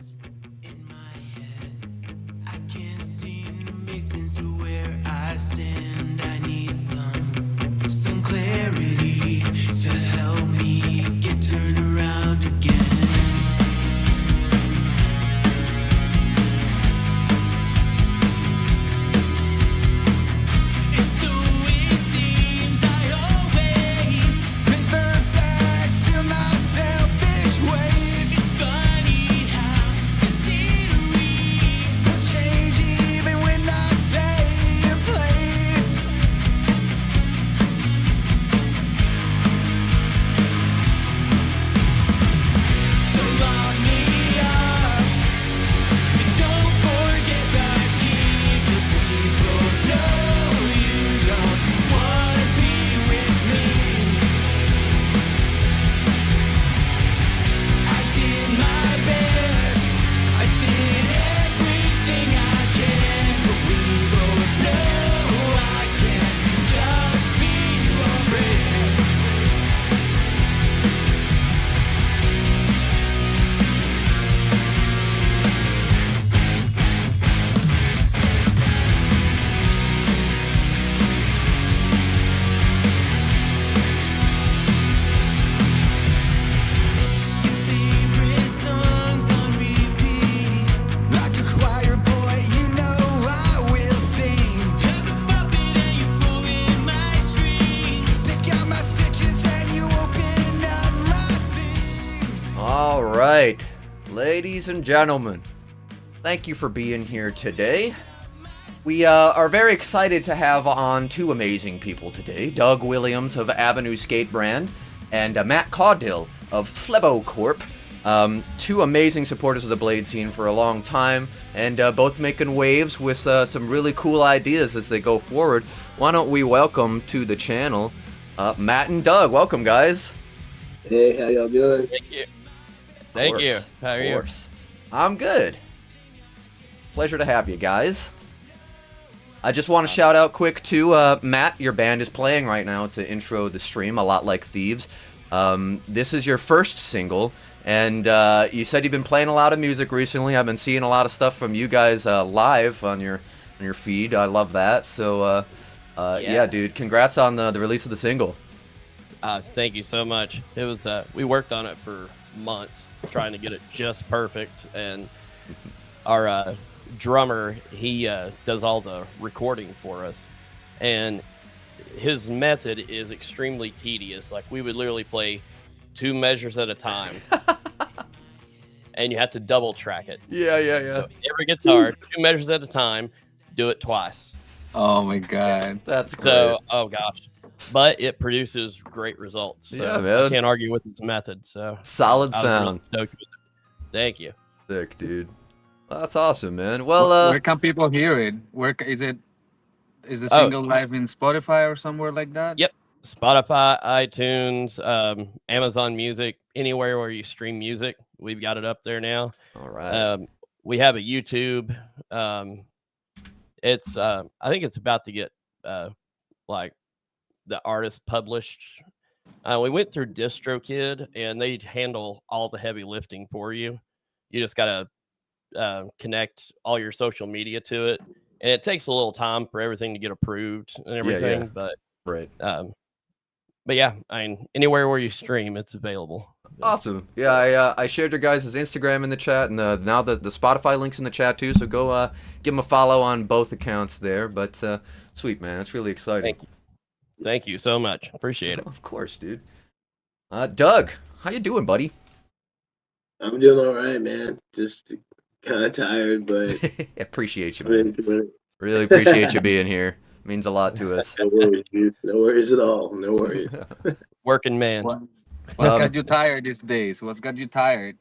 In my head, I can't seem to make sense of where I stand. I need some clarity to help me get turned around again. Ladies and gentlemen, thank you for being here today. We are very excited to have on two amazing people today. Doug Williams of Avenue Skate Brand and Matt Caudill of Phlebo Corp. Two amazing supporters of the Blade scene for a long time, and both making waves with some really cool ideas as they go forward. Why don't we welcome to the channel Matt and Doug. Welcome, guys. Hey, how y'all doing? Thank you. Thank you. How are you? I'm good. Pleasure to have you guys. I just want to shout out quick to Matt. Your band is playing right now. It's an intro to the stream, a lot like Thieves. This is your first single, and you said you've been playing a lot of music recently. I've been seeing a lot of stuff from you guys live on your feed. I love that. So yeah, dude, congrats on the release of the single. Thank you so much. It was we worked on it for months trying to get it just perfect, and our drummer, he does all the recording for us, and his method is extremely tedious. Like, we would literally play 2 measures at a time and you have to double track it. Yeah. So every guitar, 2 measures at a time, do it twice. Oh my god, that's great. So oh gosh, but it produces great results. So yeah, man. I can't argue with his method. So solid I was sound. really stoked with it. Thank you. Sick, dude. Well, that's awesome, man. Well, where can people hear it? Where is it? Is the single live in Spotify or somewhere like that? Yep. Spotify, iTunes, Amazon Music, anywhere where you stream music, we've got it up there now. All right. We have a YouTube. It's I think it's about to get like the artist published. We went through DistroKid, and they handle all the heavy lifting for you. You just gotta connect all your social media to it, and it takes a little time for everything to get approved and everything. Yeah. But right. But yeah, I mean, anywhere where you stream, it's available. Awesome. Yeah, I shared your guys' Instagram in the chat, and now the Spotify link's in the chat too, so go give them a follow on both accounts there. But sweet, man. It's really exciting. Thank you so much. Appreciate it. Of course, dude. Doug, how you doing, buddy? I'm doing all right, man. Just kind of tired, but appreciate you, man. Really appreciate you being here. Means a lot to us. No worries, dude. No worries at all. No worries. Working man. What's got you tired these days? What's got you tired?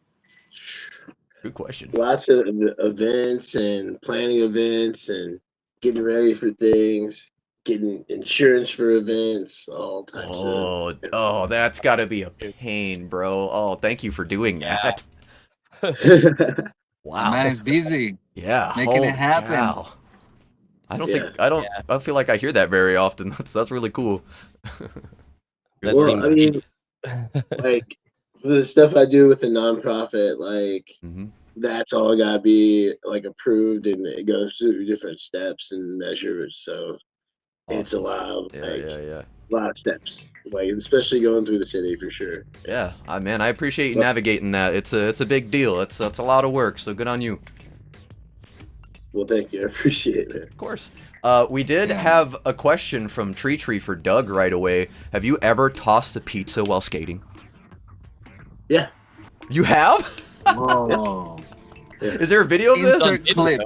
Good question. Lots of events and planning events and getting ready for things, getting insurance for events, all types of. Oh, that's got to be a pain, bro. Oh, thank you for doing that. Wow. Man is busy. Yeah. Making it happen. Cow. I don't feel like I hear that very often. That's really cool. Well, I mean, like the stuff I do with the nonprofit, like that's all gotta be like approved, and it goes through different steps and measures. So it's a Awesome. lot of Yeah, like yeah. a lot of steps, like especially going through the city for sure. Yeah, man, I appreciate you navigating that. It's a big deal. It's a lot of work. So good on you. Well, thank you. I appreciate it. Of course. We did have a question from Tree for Doug right away. Have you ever tossed a pizza while skating? Yeah. You have? Oh. Is there a video of this? Insert clip.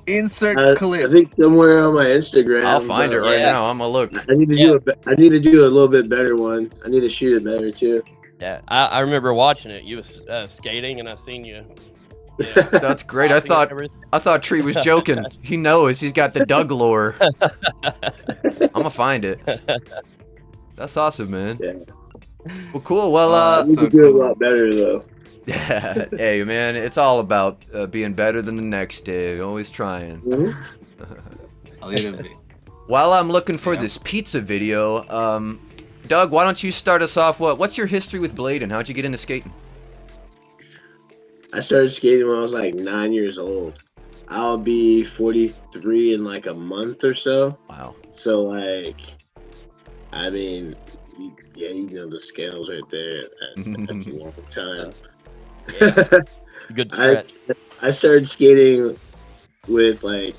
Insert I clip. think somewhere on my Instagram. I'll find it right Yeah. now. I'm gonna look. I need to do I need to do a little bit better one. I need to shoot it better too. Yeah, I remember watching it. You was skating, and I seen you. That's great. I tossing thought Tree was joking. He knows. He's got the Doug lore. I'm gonna find it. That's awesome, man. Yeah. Well, cool. Well, I need to do a lot better though. yeah. Hey, man, it's all about being better than the next day. Always trying. Mhm. A little bit. While I'm looking for this pizza video, Doug, why don't you start us off? What's your history with blading? How'd you get into skating? I started skating when I was like 9 years old. I'll be 43 in like a month or so. Wow. So like, I mean, yeah, you know the scales right there. That's a long time. Good stretch. I started skating with like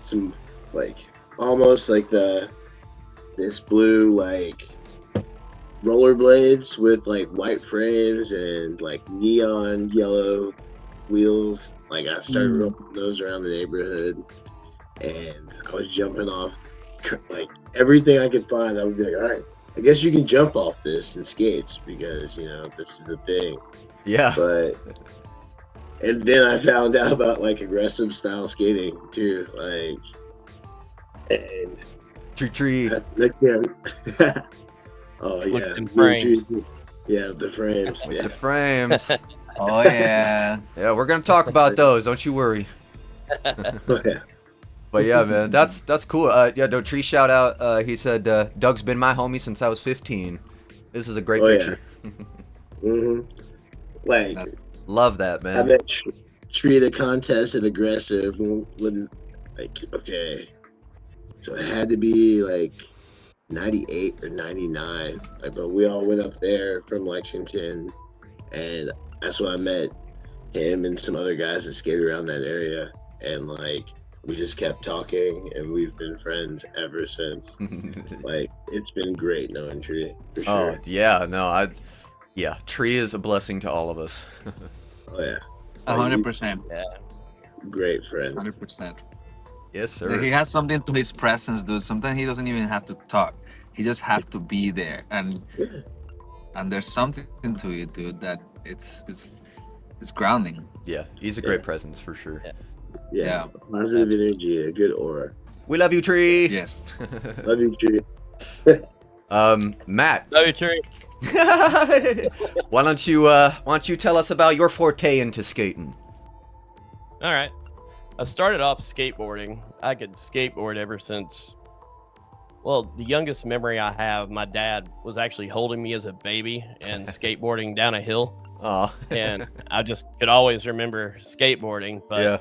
some like almost like this blue like rollerblades with like white frames and like neon yellow wheels. Like I started rolling those around the neighborhood, and I was jumping off like everything I could find. I would be like, all right, I guess you can jump off this and skates because you know this is the thing. Yeah. But and then I found out about like aggressive style skating too, like and Tree. oh With yeah, them frames. Yeah, the frames. Yeah. The frames. Oh yeah. Yeah, we're gonna talk about those. Don't you worry. Yeah. But yeah, man, that's cool. Yeah, no, Tree shout out. He said Doug's been my homie since I was 15. This is a great picture. Mhm. Like Love that, I man. met Tree at a contest at aggressive when like okay, so it had to be like 98 or 99. Like, but we all went up there from Lexington, and that's when I met him and some other guys that skated around that area, and like we just kept talking, and we've been friends ever since. Like it's been great knowing Tree for sure. Oh yeah, no, yeah, Tree is a blessing to all of us. Oh yeah, 100%. Yeah. great friend. 100%. Yes, sir. He has something to his presence, dude. Sometimes he doesn't even have to talk. He just have to be there, and there's something to it, dude. That it's grounding. Yeah, he's a great presence for sure. Yeah, positive energy, a good aura. We love you, Tree. Yes. Love you, Tree. Matt. Love you, Tree. Why don't you tell us about your forte into skating? All right. I started off skateboarding. I could skateboard ever since, well, the youngest memory I have, my dad was actually holding me as a baby and skateboarding down a hill. Oh. And I just could always remember skateboarding. But Yeah.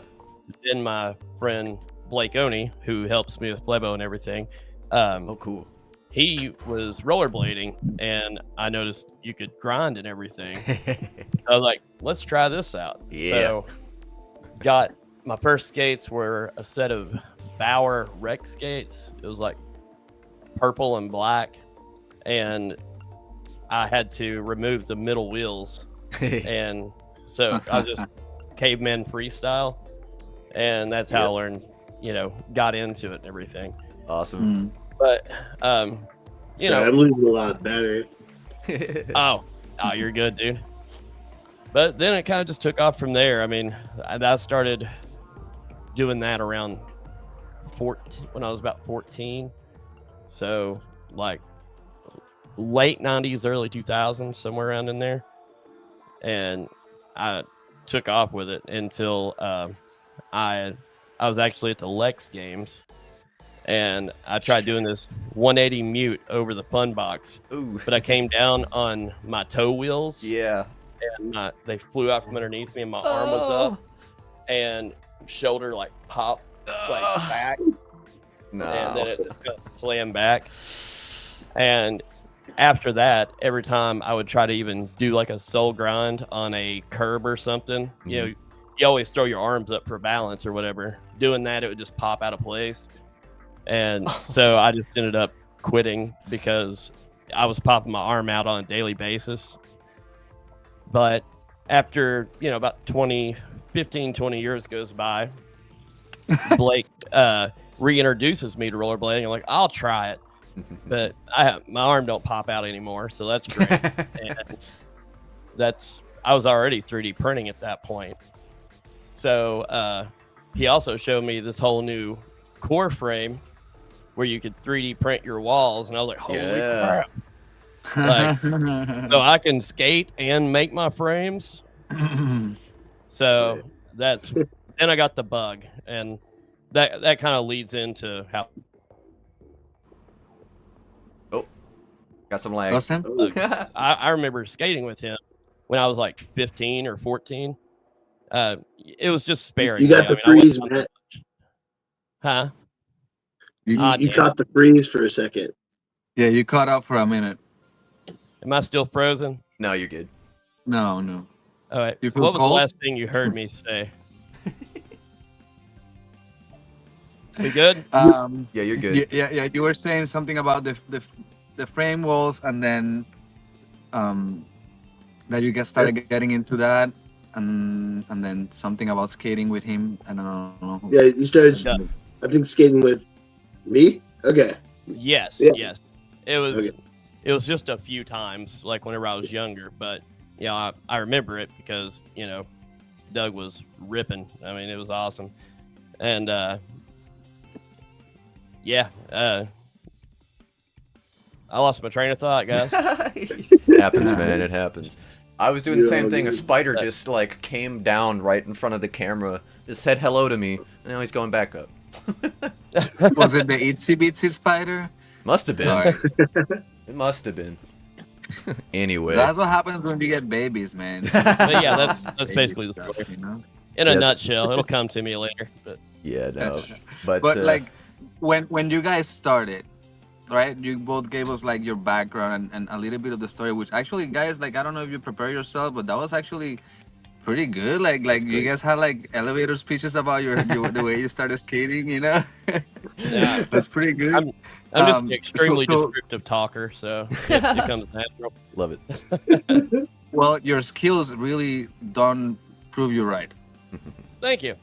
then my friend Blake Oney, who helps me with Phlebo and everything, Oh, cool. he was rollerblading, and I noticed you could grind and everything. I was like, let's try this out. Yeah. So got my first skates were a set of Bauer Rec skates. It was like purple and black, and I had to remove the middle wheels, and so I was just caveman freestyle, and that's how I learned, got into it and everything. Awesome. But You know, I'm losing a lot better. oh, you're good, dude. But then it kind of just took off from there. I mean, I started doing that around 14, when I was about 14. So like late 90s, early 2000s, somewhere around in there. And I took off with it until I was actually at the Lex games, and I tried doing this 180 mute over the fun box. Ooh. But I came down on my toe wheels. Yeah. and they flew out from underneath me, and my arm was up, and shoulder like popped like back, No. and then it just got slammed back. And after that, every time I would try to even do like a soul grind on a curb or something, you know, you always throw your arms up for balance or whatever. Doing that, it would just pop out of place. And so I just ended up quitting because I was popping my arm out on a daily basis. But after, you know, about 15, 20 years goes by, Blake reintroduces me to rollerblading. I'm like, I'll try it. But my arm don't pop out anymore, so that's great. And I was already 3D printing at that point. So he also showed me this whole new core frame where you could 3D print your walls, and I was like, holy crap. Like, so I can skate and make my frames. So then I got the bug, and that kind of leads into how. Got some lag. I remember skating with him when I was like 15 or 14. It was just sparing. You got the freeze, Matt. Huh? You caught the freeze for a second. Yeah, you caught up for a minute. Am I still frozen? No, you're good. No. All right. You feel What was cold? the last thing you heard me say? We good? Yeah, you're good. Yeah. You were saying something about the frame walls, and then that you started getting into that, and then something about skating with him. I don't know. Yeah, you started. I think skating with me. Okay. Yes. Yeah. Yes. It was. Okay. It was just a few times, like whenever I was younger. But you know, I remember it because you know, Doug was ripping. I mean, it was awesome, and yeah. I lost my train of thought, guys. Happens, man. It happens. I was doing the same thing. A spider just like came down right in front of the camera, just said hello to me, and now he's going back up. Was it the itsy bitsy spider? Must have been. Sorry. It must have been. Anyway. That's what happens when you get babies, man. But yeah, that's basically the Stuff, story. you know? In a nutshell, it'll come to me later. But Yeah, no. But like when you guys started, right? You both gave us like your background and a little bit of the story, which actually, guys, like I don't know if you prepare yourself, but that was actually pretty good. Like you guys had like elevator speeches about the way you started skating, you know? yeah, That's pretty good. I'm just an extremely descriptive talker, so it comes natural. love it. Well, your skills really don't prove you right. Thank you.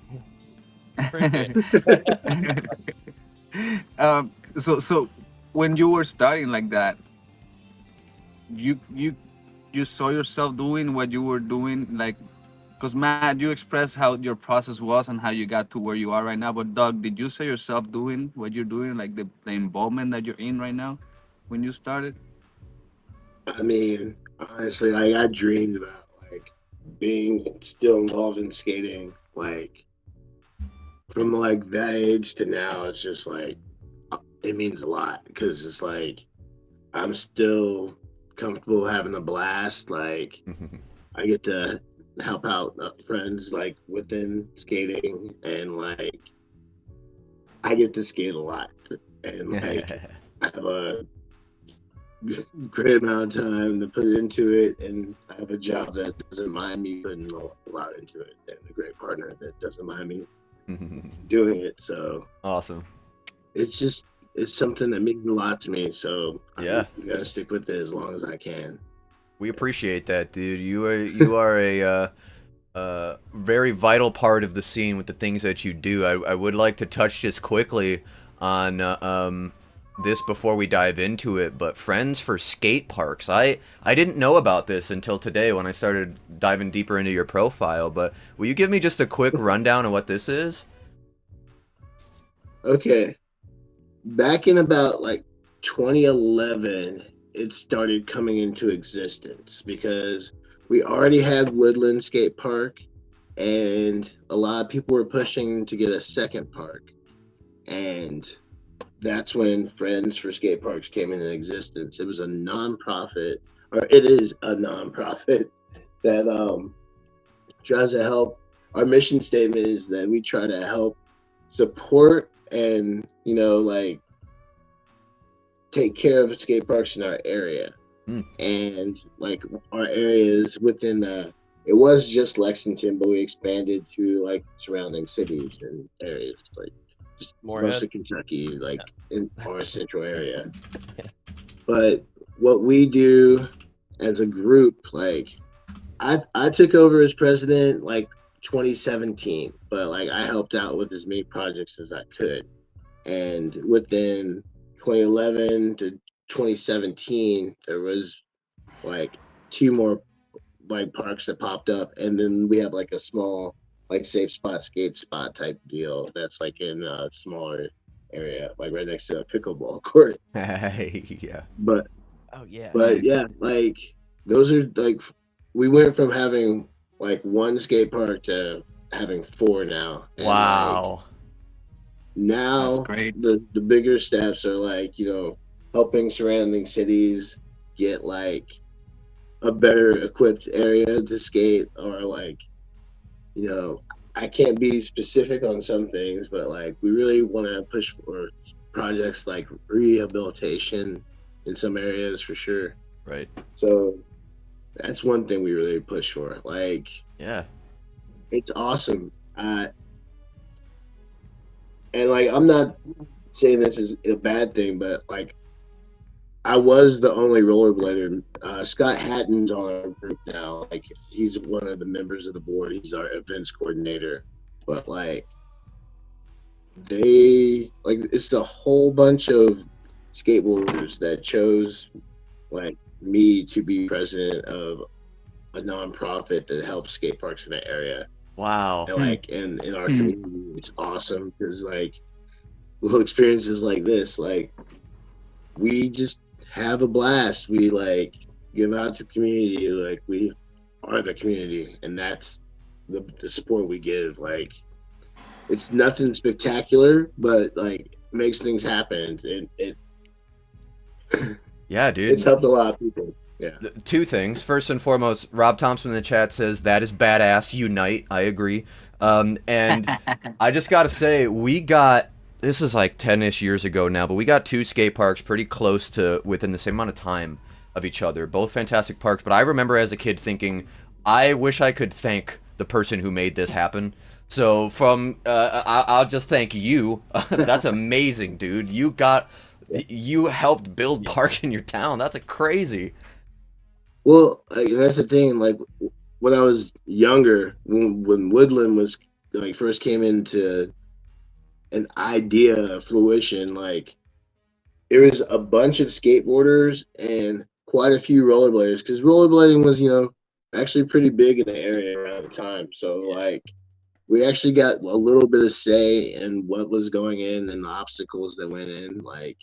Appreciate it. So when you were starting like that, you saw yourself doing what you were doing, like, because Matt, you expressed how your process was and how you got to where you are right now. But Doug, did you see yourself doing what you're doing, like the involvement that you're in right now when you started? I mean, honestly, like I dreamed about like being still involved in skating, like from like that age to now. It's just like it means a lot because it's like I'm still comfortable having a blast. Like I get to help out friends like within skating, and like I get to skate a lot, and like I have a great amount of time to put into it, and I have a job that doesn't mind me putting a lot into it, and a great partner that doesn't mind me doing it. So Awesome. it's something that means a lot to me. So Yeah. I'm gonna stick with it as long as I can. We appreciate that, dude. You are a very vital part of the scene with the things that you do. I would like to touch just quickly on this before we dive into it, but Friends for Skate Parks. I didn't know about this until today when I started diving deeper into your profile, but will you give me just a quick rundown of what this is? Okay. Back in about like 2011, it started coming into existence because we already had Woodland Skate Park, and a lot of people were pushing to get a second park. And that's when Friends for Skate Parks came into existence. It was a nonprofit, or it is a nonprofit that tries to help. Our mission statement is that we try to help support and like take care of skate parks in our area. And like our areas within it was just Lexington, but we expanded to like surrounding cities and areas like just most of Kentucky, like in our central area. But what we do as a group, like I took over as president like 2017, but like I helped out with as many projects as I could. And within 2011 to 2017, there was like 2 more like parks that popped up, and then we have like a small like safe spot skate spot type deal that's like in a smaller area, like right next to a pickleball court. Yeah. But yeah, like those are like we went from having like 1 skate park to having 4 now. And, wow. Like, now That's great. The bigger steps are like helping surrounding cities get like a better equipped area to skate, or like I can't be specific on some things, but like we really want to push for projects like rehabilitation in some areas for sure. Right. So that's one thing we really push for. Like, yeah, it's awesome. And like I'm not saying this is a bad thing, but like I was the only rollerblader. Scott Hatton's on our group now. Like he's one of the members of the board. He's our events coordinator. But like it's a whole bunch of skateboarders that chose like me to be president of a nonprofit that helps skate parks in the area. Wow. And like in our community, it's awesome because like little experiences like this, like we just have a blast. We like give out to the community, like we are the community, and that's the support we give. Like it's nothing spectacular, but like makes things happen. It yeah, dude. It's helped a lot of people. Yeah. 2 things. First and foremost, Rob Thompson in the chat says that is badass. Unite. I agree. And I just got to say, this is like 10-ish years ago now, but we got 2 skate parks pretty close to within the same amount of time of each other. Both fantastic parks. But I remember as a kid thinking, I wish I could thank the person who made this happen. So I'll just thank you. That's amazing, dude. You helped build parks in your town. That's crazy. Well, like, that's the thing. Like when I was younger, when Woodland was like first came into an idea of fruition, like there was a bunch of skateboarders and quite a few rollerbladers, because rollerblading was actually pretty big in the area around the time. So like we actually got a little bit of say in what was going in and the obstacles that went in. Like,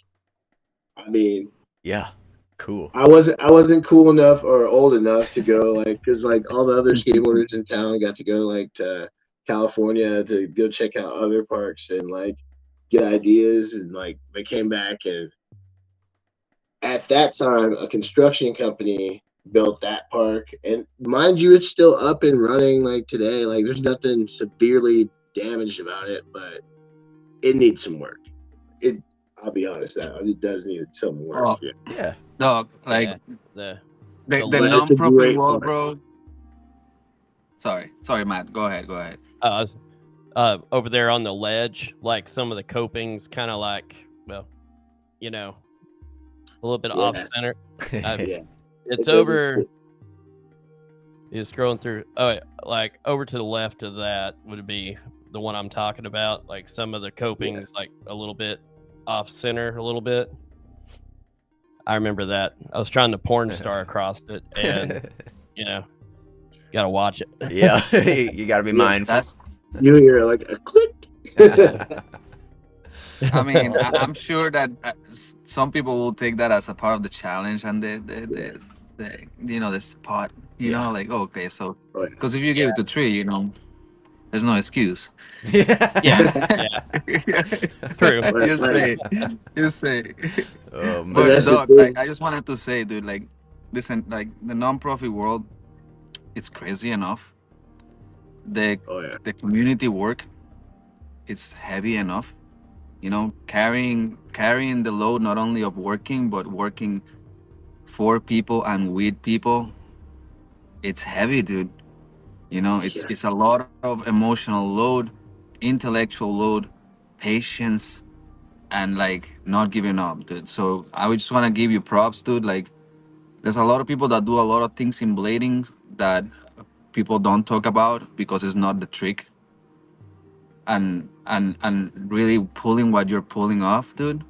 I mean, yeah. Cool. I wasn't cool enough or old enough to go, like, because like all the other skateboarders in town got to go like to California to go check out other parks and like get ideas, and like they came back, and at that time a construction company built that park, and mind you, it's still up and running like today. Like there's nothing severely damaged about it, but it needs some work. I'll be honest, it does need some work. Oh, yeah. Dog, like the non-profit wall, bro. Sorry, Matt. Go ahead. Over there on the ledge, like some of the copings, kind of like, well, a little bit off center. Yeah. It's over. You're scrolling through. Oh, like over to the left of that would be the one I'm talking about. Like some of the copings, like a little bit off center, a little bit. I remember that. I was trying to porn star across it, and gotta watch it. Yeah, you gotta be mindful. You hear like a click. I mean, I'm sure that some people will take that as a part of the challenge, and the spot. Like okay, so because if you give it to 3, there's no excuse. Yeah. True. You say. Oh, man. But dog, like, I just wanted to say, dude, like, listen, like the non-profit world, it's crazy enough. The Oh yeah. the community work, it's heavy enough. You know, carrying the load not only of working but working for people and with people. It's heavy, dude. You know, Yeah. it's a lot of emotional load, intellectual load, patience, and like not giving up, dude. So I would just want to give you props, dude. Like, there's a lot of people that do a lot of things in blading that people don't talk about because it's not the trick. And really pulling what you're pulling off, dude.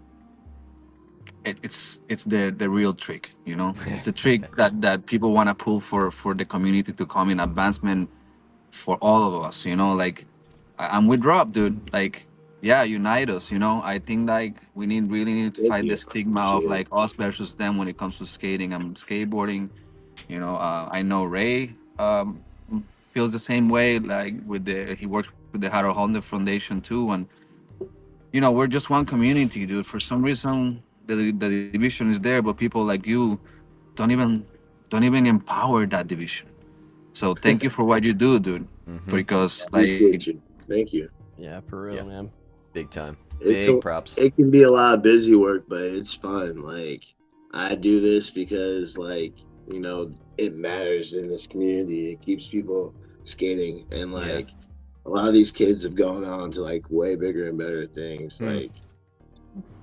It's the real trick, you know. It's the trick that people want to pull for the community to come in advancement for all of us, you know. Like, I'm with Rob, dude. Like, yeah, unite us, you know. I think like we really need to Thank fight you. the stigma of Appreciate like us versus them when it comes to skating and skateboarding. You know, I know Ray feels the same way. Like he works with the Harold Holden Foundation too, and you know, we're just one community, dude. For some reason, the division is there, but people like you don't even empower that division. So thank you for what you do, dude. Because Appreciate like, you. Thank you. Yeah, for real, Yeah. man. Big time. It Big can, props. it can be a lot of busy work, but it's fun. Like, I do this because, like, you know, it matters in this community. It keeps people skating, and Yeah. like a lot of these kids have gone on to like way bigger and better things. Hmm. Like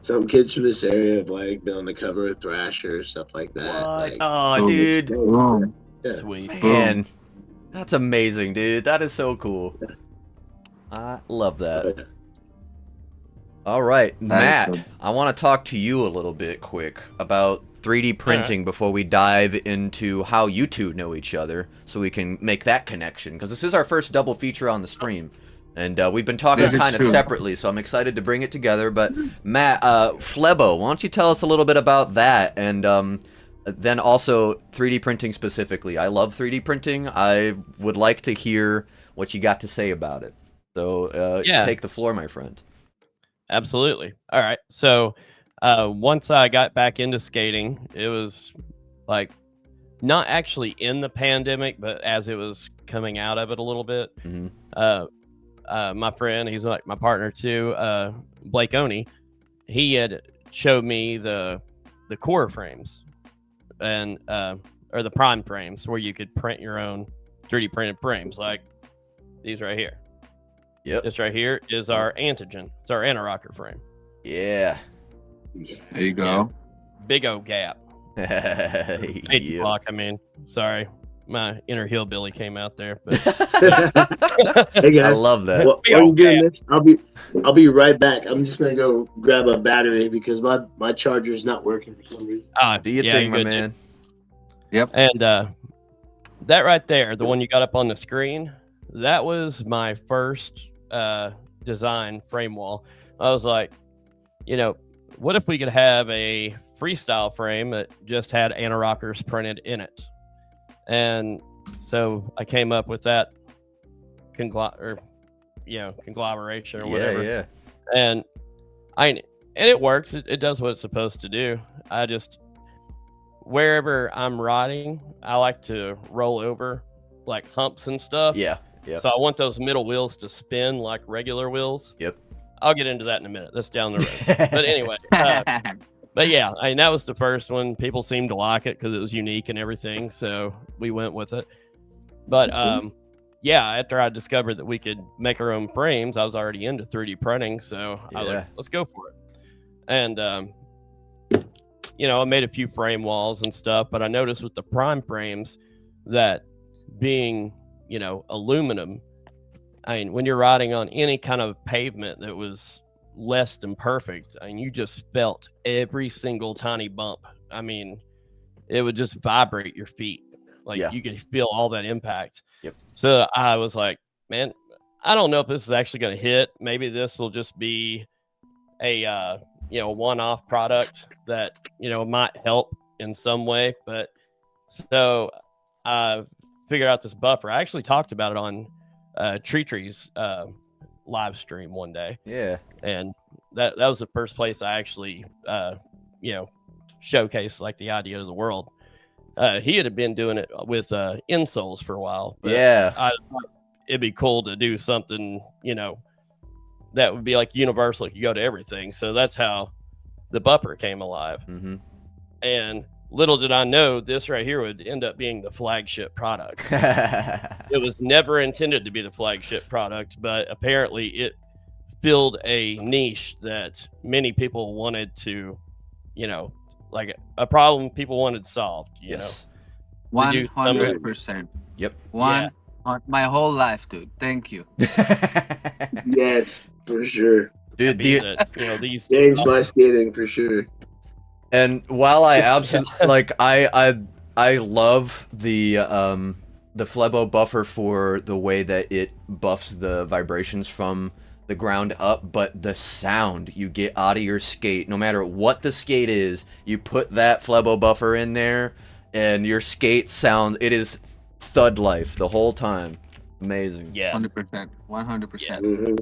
some kids from this area have like been on the cover of Thrasher, stuff like that. What? Like, Oh, boom, dude. boom, yeah. Sweet. Man. That's amazing, dude. That is so cool. I love that. But All right, That is Matt, so- I want to talk to you a little bit quick about 3D printing before we dive into how you two know each other so we can make that connection, because this is our first double feature on the stream. And we've been talking This is kind of true. separately, so I'm excited to bring it together. But Matt, Phlebo, why don't you tell us a little bit about that, and then also 3D printing specifically. I love 3D printing. I would like to hear what you got to say about it. So Yeah. take the floor, my friend. Absolutely. All right. So once I got back into skating, it was like not actually in the pandemic, but as it was coming out of it a little bit. My friend, he's like my partner too, Blake Oney, he had showed me the core frames and or the prime frames where you could print your own 3D printed frames, like these right here. Yep. This right here is our antigen. It's our anti-rocker frame. Yeah. There you go. Big old gap. Hate to Yeah. talk, I mean, sorry. My inner hillbilly came out there, but hey guys, I love that. While you're doing this, I'll be right back. I'm just gonna go grab a battery because my charger is not working for some reason. Do your yeah, thing, you're my good, man. Yep. And that right there, the one you got up on the screen, that was my first design frame wall. I was like, you know, what if we could have a freestyle frame that just had anti-rockers printed in it? And so I came up with that conglomeration or whatever. Yeah. And it works. It does what it's supposed to do. I just, wherever I'm riding, I like to roll over like humps and stuff. Yeah. Yep. So I want those middle wheels to spin like regular wheels. Yep. I'll get into that in a minute. That's down the road. But anyway, but yeah, I mean, that was the first one. People seemed to like it because it was unique and everything. So we went with it. But yeah, after I discovered that we could make our own frames, I was already into 3D printing. So I was like, let's go for it. And, you know, I made a few frame walls and stuff, but I noticed with the prime frames that being, you know, aluminum, I mean, when you're riding on any kind of pavement that was less than perfect, I mean, you just felt every single tiny bump. I mean, it would just vibrate your feet. Like you could feel all that impact. Yep. So I was like, man, I don't know if this is actually going to hit. Maybe this will just be a, you know, one-off product that, you know, might help in some way. But so I figured out this buffer. I actually talked about it on Tree's live stream one day. Yeah. And that was the first place I actually, you know, showcased like the idea of the world. he had been doing it with insoles for a while. But Yeah. I thought it'd be cool to do something, that would be like universal. You could go to everything. So that's how the buffer came alive. Mm-hmm. And little did I know this right here would end up being the flagship product. It was never intended to be the flagship product, but apparently it filled a niche that many people wanted to, like a problem people wanted solved, Yes. 100%. Yep. My whole life, dude. Thank you. Yes, for sure. Dude, these Changed my skating for sure. and while I absolutely like, I love the Phlebo buffer for the way that it buffs the vibrations from the ground up, but the sound you get out of your skate, no matter what the skate is, you put that Phlebo buffer in there, and your skate sound, it is thud life the whole time. Amazing. Yes. 100%. 100%. Yes. Mhm.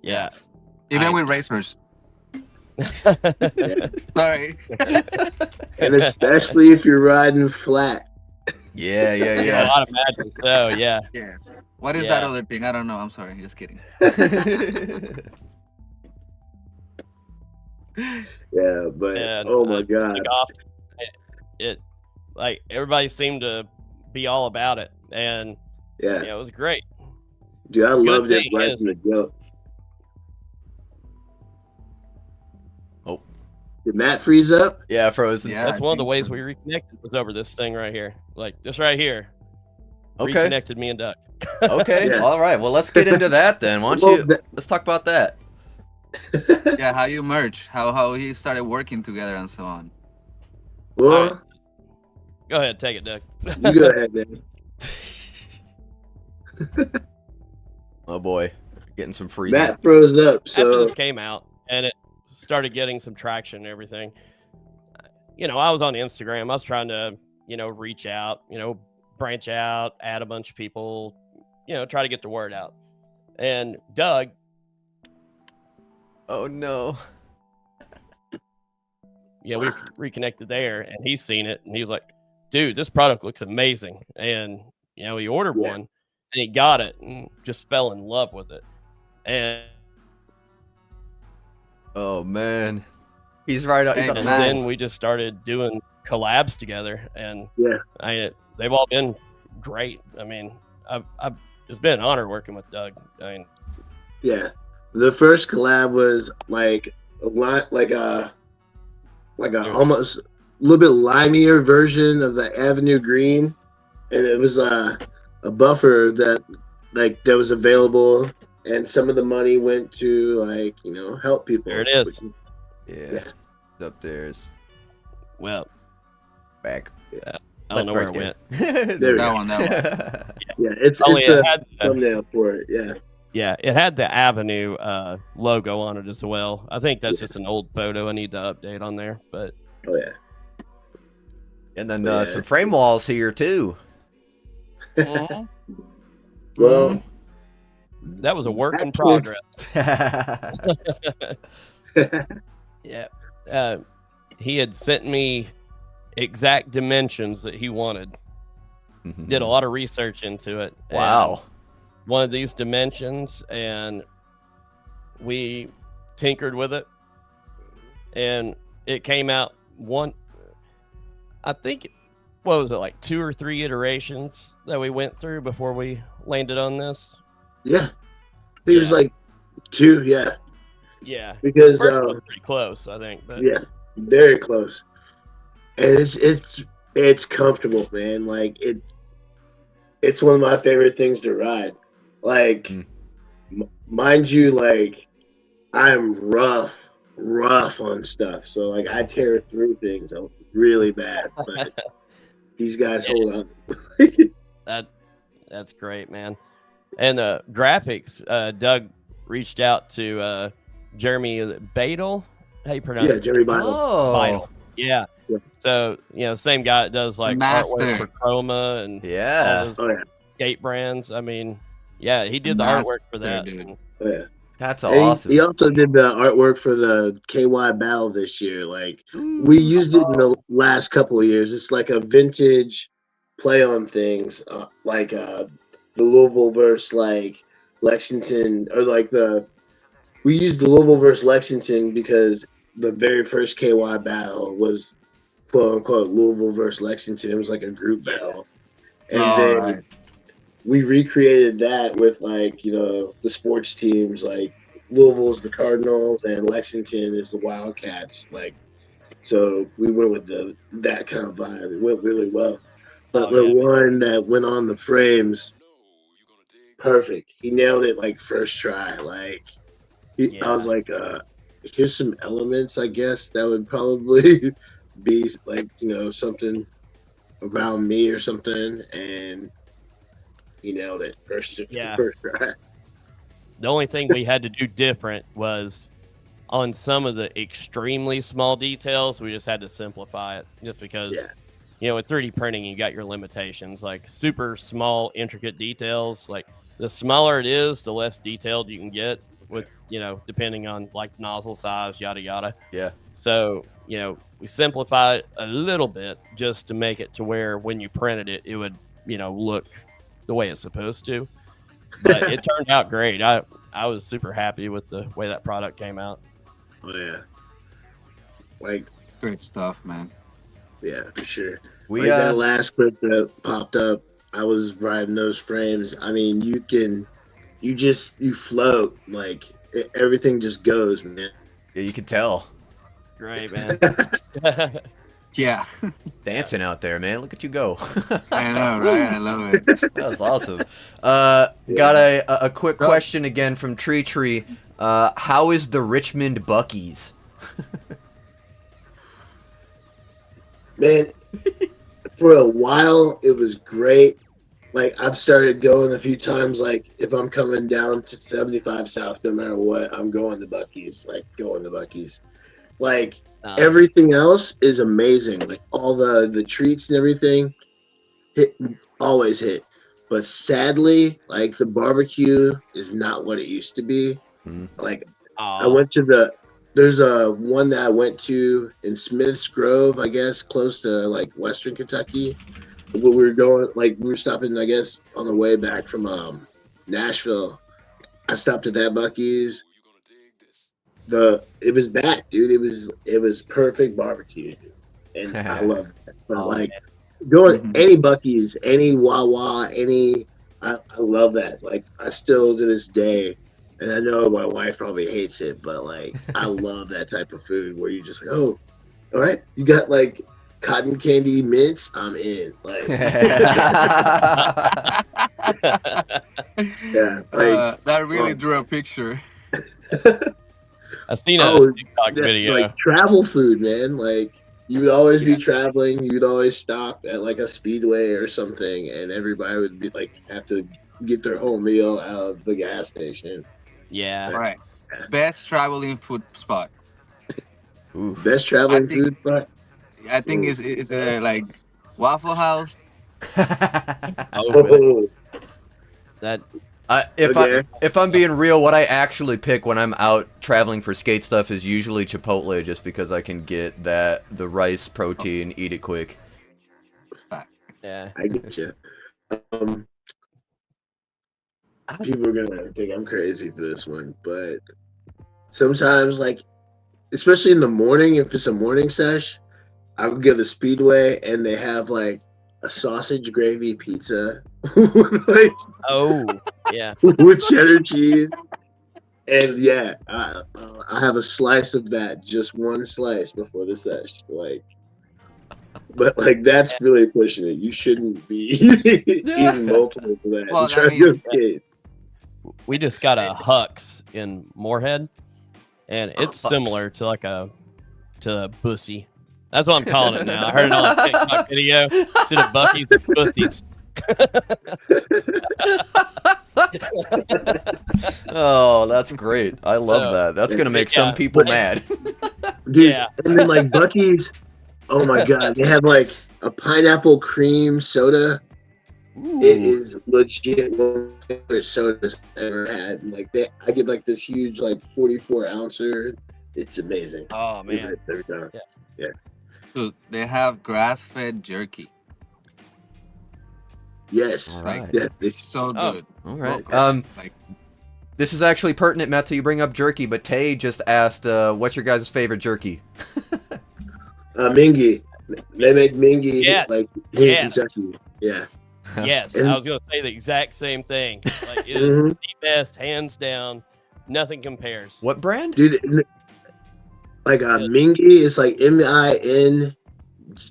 Yeah. Even with racers. Sorry. And especially if you're riding flat. Yeah, yeah, Yeah, I'd imagine so. Yeah. Yes. What is that Yeah. other thing? I don't know. I'm sorry. Just kidding. Yeah, but And, oh my god. took off. It like everybody seemed to be all about it, and Yeah. it was great. Dude, I loved it thing right is- from the jump. Oh. Did Matt freeze up? Yeah, frozen. Yeah. That's I one of the think ways so. we reconnected was over this thing right here, like this right here. Okay. Reconnected me and Duck. Okay. Yeah. All right. Well, let's get into that then. Why don't Well, you? Let's talk about that. Yeah, how you merge, how he started working together and so on. Well, All right. Go ahead, take it, Duck. you go ahead, man. Oh boy, getting some freezing. Matt froze up, After so this came out and it started getting some traction and everything, I was on Instagram. I was trying to, reach out, branch out, add a bunch of people, try to get the word out. And Doug, Oh no. we reconnected there, and he's seen it, and he was like, dude, this product looks amazing. And, he ordered Yeah. one, and he got it, and just fell in love with it. And Oh man. He's right up. He's Hey, up and man. then we just started doing collabs together, and yeah. they've all been great. I mean, it's been an honor working with Doug. I mean, Yeah. The first collab was like a lot, like a almost a little bit limier version of the Avenue Green, and it was a buffer that was available, and some of the money went to help people. There it is. Yeah. Yeah. It's up there. It's well, back. I don't know where it went. There There we That go. one, that one. Yeah, it's Only the it had the, thumbnail for it. Yeah. it had the Avenue logo on it as well. I think that's just an old photo. I need to update on there, but Oh yeah. And then Yeah. some frame walls here too. mhm, Well, that was a work in Actually- progress. Yeah. He had sent me exact dimensions that he wanted. Did a lot of research into it. and Wow. One of these dimensions, and we tinkered with it, and it came out I think, what was it, like 2 or 3 iterations that we went through before we landed on this? yeah. I think it was Yeah. like 2. Yeah. Yeah. Because First one was pretty close, I think. But yeah, very close. And it's comfortable, man. Like it's one of my favorite things to ride. Like, mind you, like I'm rough on stuff, so like I tear through things really bad. But these guys hold up. that's great, man. And the graphics, Doug reached out to Jeremy Badel. How you pronounce Yeah, it? Jerry Bible. Oh. Badel. Yeah. Yeah. So, same guy that does like Master. artwork for Chroma and all Yeah. those Oh yeah, skate brands. I mean, yeah, he did the Master, artwork for that. dude. oh yeah. That's And awesome. he also did the artwork for the KY Battle this year. Like we used it in the last couple of years. It's like a vintage play on things, the Louisville versus like Lexington, or like we used the Louisville versus Lexington because the very first KY Battle was quote unquote Louisville versus Lexington. It was like a group battle, and All then right. we recreated that with like the sports teams. Like Louisville's the Cardinals and Lexington is the Wildcats. Like so we went with that kind of vibe. It went really well. But Oh the yeah. one that went on the frames, perfect. He nailed it like first try. Like I was Yeah. like, here's some elements I guess that would probably be like something around me or something, and he nailed it Yeah. first try. The only thing we had to do different was on some of the extremely small details, we just had to simplify it just because, Yeah. with 3D printing, you got your limitations, like super small, intricate details. Like the smaller it is, the less detailed you can get with, depending on like nozzle size, yada, yada. Yeah. So, we simplified it a little bit just to make it to where when you printed it, it would, look the way it's supposed to. But it turned out great. I was super happy with the way that product came out. Oh yeah. Like It's great stuff, man. yeah, for sure. We Like that last clip that popped up, I was riding those frames. I mean, you float like everything just goes, man. yeah, you can tell. Great, man. Yeah, Dancing out there, man. Look at you go. I know, right? I love it. That was awesome. Got a quick question again from Tree. How is the Richmond Buckies? Man, for a while it was great. Like I've started going a few times. Like if I'm coming down to 75 South, no matter what, I'm going to Bucky's. Like going to Bucky's. Like everything else is amazing. Like all the treats and everything, always hit. But sadly, like the barbecue is not what it used to be. Like I went to there's one that I went to in Smith's Grove, I guess, close to like Western Kentucky. We were stopping, I guess, on the way back from Nashville. I stopped at that Bucky's. It was bad, dude. It was perfect barbecue, and I love it. But going any Bucky's, any Wawa, I love that. Like I still to this day, and I know my wife probably hates it, but like I love that type of food where you just like, oh, all right, you got like cotton candy mints, I'm in. Like yeah, like that really drew a picture. I seen a TikTok video. Like travel food, man. Like you would always be traveling. You'd always stop at like a Speedway or something, and everybody would be like have to get their whole meal out of the gas station. Yeah. Right. Best traveling food spot. Best traveling food spot. I think is like Waffle House. Oh, that. If I'm being real, what I actually pick when I'm out traveling for skate stuff is usually Chipotle, just because I can get the rice protein, eat it quick. Yeah, I get you. People are gonna think I'm crazy for this one, but sometimes, like, especially in the morning, if it's a morning sesh, I would go to Speedway and they have like a sausage gravy pizza, like, yeah, with cheddar cheese, and yeah, I have a slice of that, just one slice before the sesh, like. But like that's really pushing it. You shouldn't be eating multiple of that. Well, Try to go skate. We just got a Hux in Moorhead, and it's similar to like a Bussy. That's what I'm calling it now. I heard it on a TikTok video. Instead of Bucky's, it's Bussies. Oh, that's great. I love that. That's going to make some people mad. Dude, and then like Bucky's, oh my God, they have like a pineapple cream soda. It is legit one of my favorite sodas I've ever had. And, like I get like this huge like 44 ouncer. It's amazing. Oh man. Every time. Yeah. Dude, they have grass-fed jerky. Yes. All Like, right. Yeah. it's so Oh. good. All right. Like, This is actually pertinent, Matt, till you bring up jerky, but Tay just asked, what's your guys' favorite jerky? Mingy. They make Mingy Yes. like here in Yes. Kentucky. Yeah. Yes, And- I was gonna say the exact same thing. Like it is Mhm. the best, hands down. Nothing compares. What brand? Dude, like Mingy is like MIN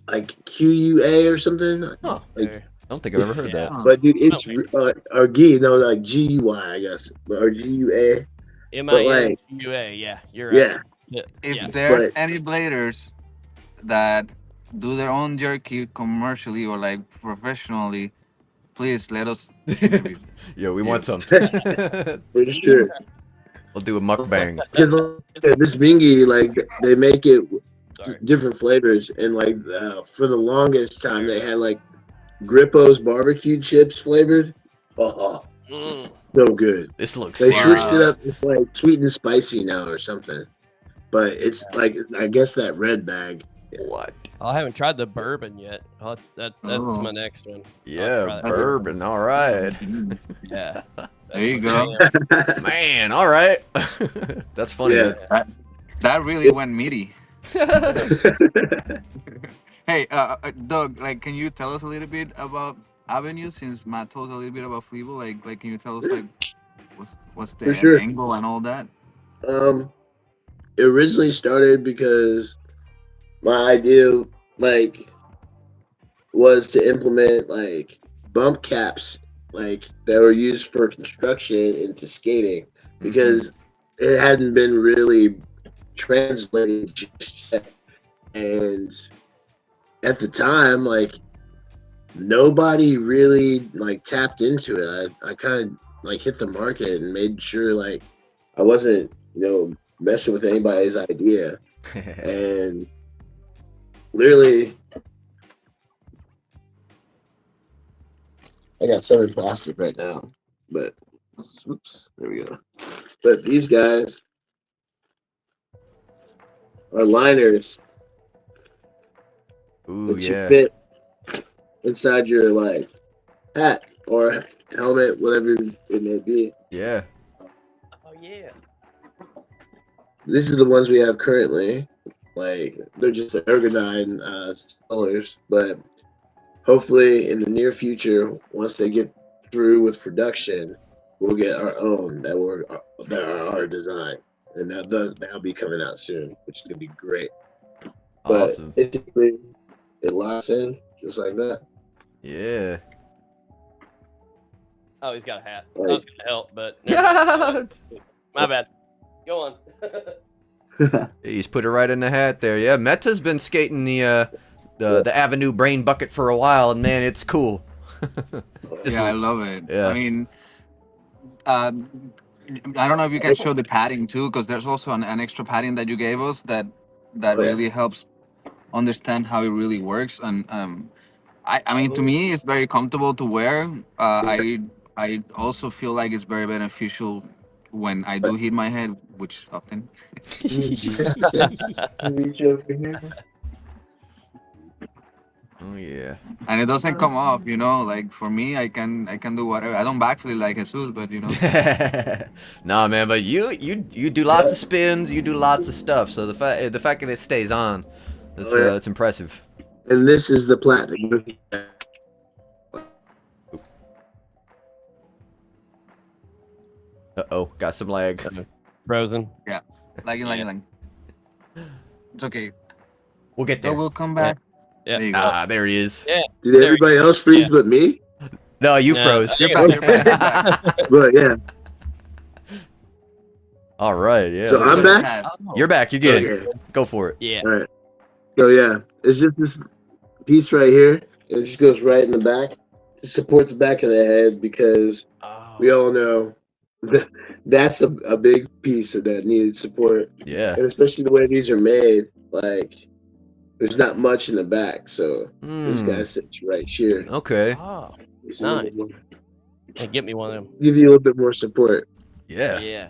like QUA or something. Oh, Like, I don't think I've ever heard that. huh. but dude, it's or G, no, like GUY, I guess, or GUA. MINUA, yeah, you're right. Yeah, if Yeah. there's But- any bladers that do their own jerky commercially or like professionally, please let us. Yeah, we want some. for sure. We'll do a mukbang. Because this Mingy, like they make it Sorry. different flavors, and like for the longest time they had like Grippo's barbecue chips flavored. Oh, Mm. so good. This looks They switched it serious. up. It's like sweet and spicy now or something. But it's like I guess that red bag. What? I haven't tried the bourbon yet. That's Oh. my next one. Yeah, try that. bourbon. All right. Yeah. There you go. Man, all right. That's funny. Yeah. That really went meaty. Hey, Doug, like, can you tell us a little bit about Avenue since Matt told us a little bit about Phlebo? Like, can you tell us like what's the For sure. angle and all that? It originally started because my idea like was to implement like bump caps like that were used for construction into skating because it hadn't been really translated just yet. And at the time, like nobody really like tapped into it. I kind of like hit the market and made sure like I wasn't, messing with anybody's idea. And literally, I got some in plastic right now, but oops, there we go. But these guys are liners Ooh, that yeah. you fit inside your like hat or helmet, whatever it may be. Yeah. Oh yeah. These are the ones we have currently. Like they're just ergodyne colors, but hopefully in the near future, once they get through with production, we'll get our own that are our design, and that'll be coming out soon, which is gonna be great. But Awesome. basically, it locks in just like that. Yeah. Oh, he's got a hat. I Right. was gonna help, but never mind. My bad. Go on. He's put it right in the hat there. Yeah, Meta's been skating the Avenue Brain Bucket for a while, and man, it's cool. Just Yeah, I love it. Yeah. I mean, I don't know if you can show the padding too, because there's also an extra padding that you gave us that Oh, yeah. really helps understand how it really works. And I mean, to me, it's very comfortable to wear. I also feel like it's very beneficial when I do hit my head, which is often. Oh yeah. And it doesn't come off, like for me, I can do whatever. I don't backflip like Jesus, but Nah, man, but you do lots of spins, you do lots of stuff. So the fact that it stays on, it's impressive. And this is the platinum. Uh-oh, got some lag. Frozen. like. It's okay. We'll get So there. we'll come back. Yeah. There you go. Ah, there he is. Did everybody else freeze but me? No, you Nah, froze. you're back, you're back, you're back. But yeah. All right, yeah. So I'm back. Pass. You're back. You're good. Okay. Go for it. Yeah. All right. So yeah, it's just this piece right here. It just goes right in the back to support the back of the head because we all know that's a big piece of that needed support, Yeah. and especially the way these are made, like there's not much in the back, so this Hmm. guy sits right here. Okay. Oh. It's a little bit Nice. more- Hey, get me one of them. Give you a little bit more support. Yeah. Yeah.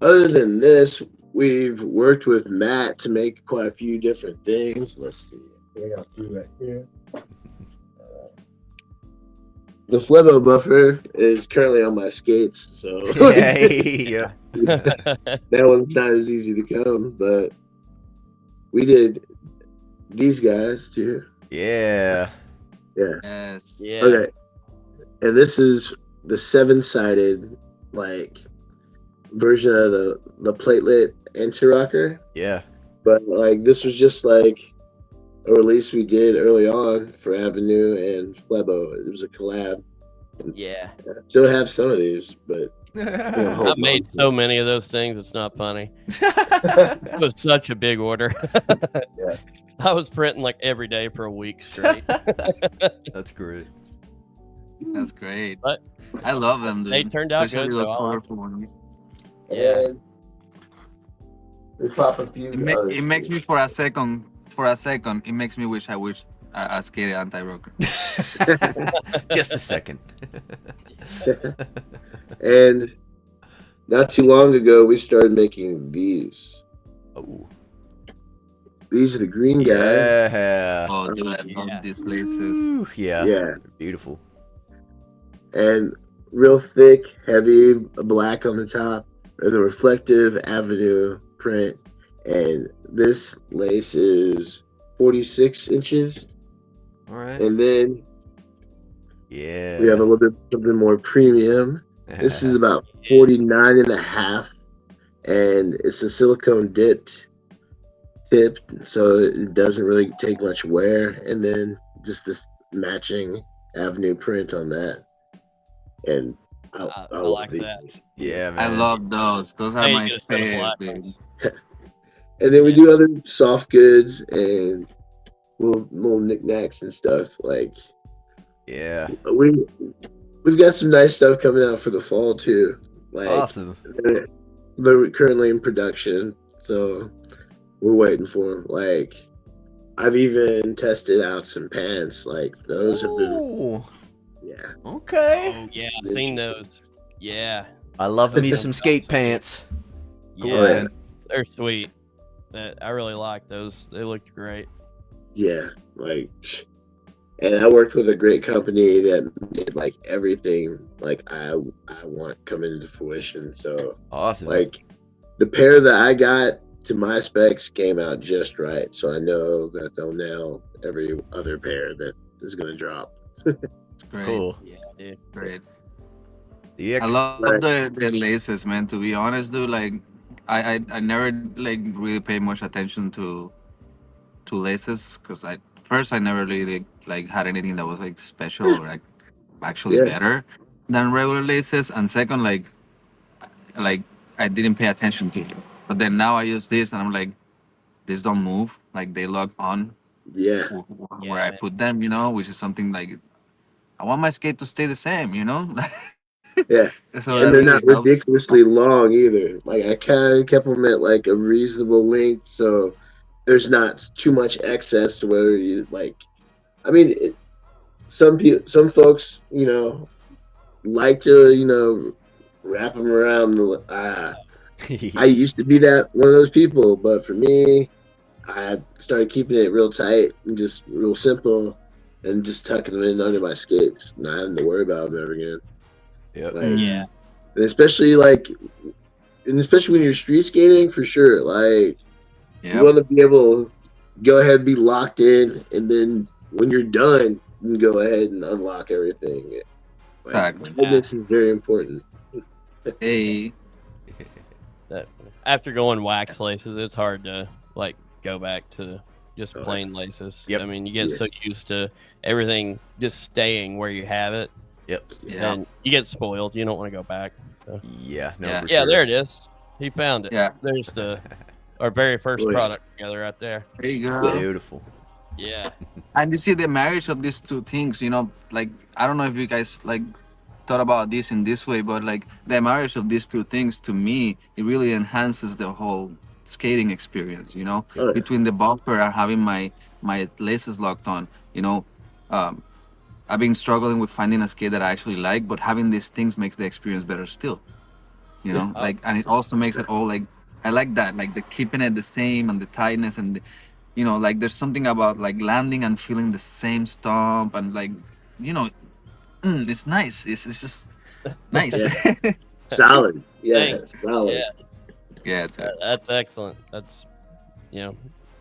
Other than this, we've worked with Matt to make quite a few different things. Let's see. I got two right here. The Phlebo buffer is currently on my skates, so Yeah. that one's not as easy to come. But we did these guys too. Yeah. Yeah. Yes. Yeah. Okay. And this is the 7-sided like version of the platelet anti-rocker. Yeah. But like this was just like a release we did early on for Avenue and Phlebo. It was a collab. Yeah. I still have some of these, but I've made so many of those things. It's not funny. It was such a big order. Yeah. I was printing like every day for a week straight. That's great. That's great. But I love them, dude. they turned out Especially good, those though. I like colorful ones. Yeah. And we pop a few. others. It makes me for a second. It makes me wish I skated anti-rocker. Just a second. And not too long ago, we started making these. Oh. These are the green guys. Yeah. Oh, dude, I Yeah. love these laces. Ooh, yeah. Yeah. Beautiful. And real thick, heavy black on the top, and a reflective Avenue print. And this lace is 46 inches. All right. And then Yeah. we have a little bit something more premium. This is about 49 and a half, and it's a silicone tip, so it doesn't really take much wear. And then just this matching Avenue print on that. And I love like these. that. Yeah, I man. love those. Those are Hey, you my get a set of favorite. black dude. ones. And then we do other soft goods and little knickknacks and stuff. Like Yeah. we've got some nice stuff coming out for the fall too. Like Awesome. they're currently in production, so we're waiting for them. Like I've even tested out some pants. Like those have been, Ooh, yeah. okay. Oh, yeah. I've seen those. Yeah. I love me some skate pants. Yeah. Oh, yeah. They're sweet. I really like those. They looked great. Yeah, like, and I worked with a great company that made like everything like I want coming into fruition. So Awesome. like the pair that I got to my specs came out just right. So I know that they'll nail every other pair that is gonna drop. It's great. Cool. Yeah, dude. Great. Yeah. I love Right. the laces, man. To be honest, dude, like I never like really paid much attention to laces because I never really like had anything that was like special or like actually Yeah. better than regular laces. And second, like I didn't pay attention to it. But then now I use this and I'm like, these don't move. Like they lock on Yeah, Yeah, where I man. put them, which is something like I want my skate to stay the same, yeah. So And that they're really not helps. ridiculously long either. Like I kind of kept them at like a reasonable length, so there's not too much excess to where you like. I mean, some folks, like to, wrap them around. I used to be one of those people, but for me, I started keeping it real tight and just real simple, and just tucking them in under my skates, not having to worry about them ever again. Yep. Like, Yeah. and especially when you're street skating, for sure. Like you want to be able to go ahead and be locked in, and then when you're done, you can go ahead and unlock everything. Like, Exactly. this is very important. Hey, That after going wax laces, it's hard to like go back to just plain laces. Yep. I mean, you get Yeah. so used to everything just staying where you have it, Yep. yeah, and you get spoiled. You don't want to go back. Yeah. No, Yeah. for Yeah, sure. there it is. He found it. yeah. There's our very first Oh, yeah. product together right there. There you go. Beautiful. Yeah. And you see the marriage of these two things, like I don't know if you guys like thought about this in this way, but like the marriage of these two things to me, it really enhances the whole skating experience, Oh, yeah. between the buffer and having my laces locked on, I've been struggling with finding a skate that I actually like, but having these things makes the experience better still. You know, like, and it also makes it all like, I like that, like the keeping it the same and the tightness and the, you know, like there's something about like landing and feeling the same stomp and like, you know, it's nice. It's just nice. Yeah. Yeah, Solid. Yeah, Thanks. solid. Yeah, it's a, that's excellent. That's, you know,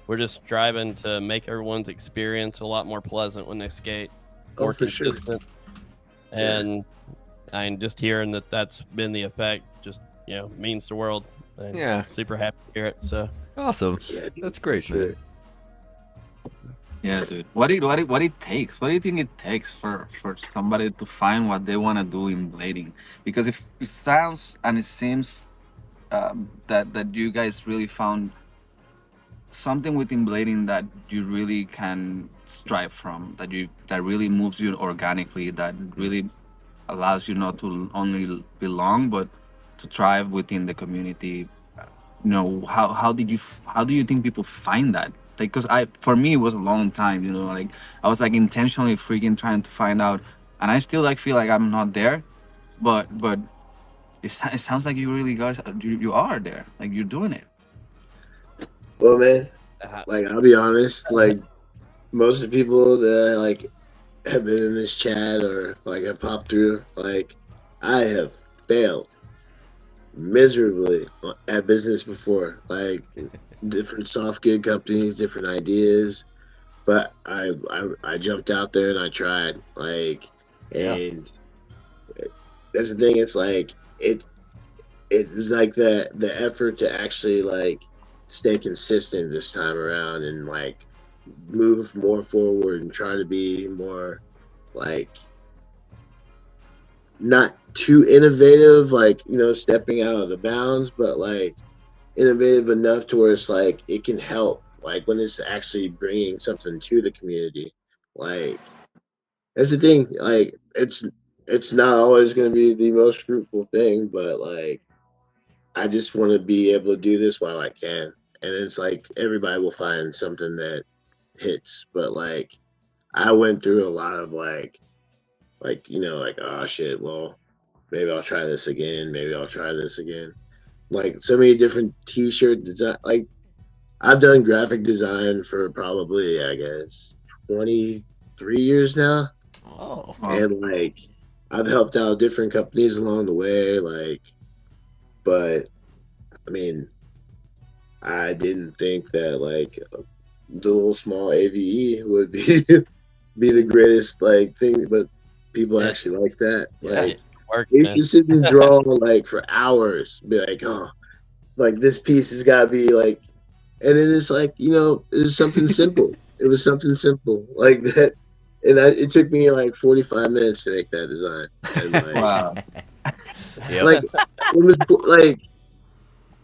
we're just striving to make everyone's experience a lot more pleasant when they skate, Oh, more for sure. consistent. And I'm just hearing that that's been the effect. Just, you know, means the world. And Yeah. super happy to hear it. So Awesome. Yeah, dude, That's great, for man. sure. yeah, dude. What it takes? What do you think it takes for somebody to find what they want to do in blading? Because if it sounds and it seems that you guys really found something within blading that you really can strive from, that really moves you organically, that really allows you not to only belong but to thrive within the community. You know, how do you think people find that? Like, because I, for me, it was a long time, you know, like I was like intentionally freaking trying to find out, and I still like feel like I'm not there, but it sounds like you really guys, you are there, like you're doing it. Well, man, uh, like I'll be honest, like most of the people that like have been in this chat or like have popped through, like I have failed miserably at business before, like different soft gig companies, different ideas. But I jumped out there and I tried, like, Yeah. and that's the thing. It's like it was like the effort to actually like stay consistent this time around and like move more forward and try to be more like not too innovative, like stepping out of the bounds, but like innovative enough to where it's like it can help, like when it's actually bringing something to the community. Like that's the thing. Like it's not always going to be the most fruitful thing, but like I just want to be able to do this while I can. And it's like everybody will find something that hits, but like I went through a lot of like like oh shit, well maybe I'll try this again, maybe I'll try this again. Like so many different t-shirt design. Like I've done graphic design for probably I guess 23 years now, Oh. and like I've helped out different companies along the way. Like, but I mean, I didn't think that like the little small AVE would be be the greatest like thing, but people Yeah. actually like that. Yeah. Like works, they man. can sit and draw like for hours, be like, oh, like this piece has got to be like, and then it's like it was something simple. It was something simple like that, and it took me like 45 minutes to make that design, and like Wow. Yep. like it was like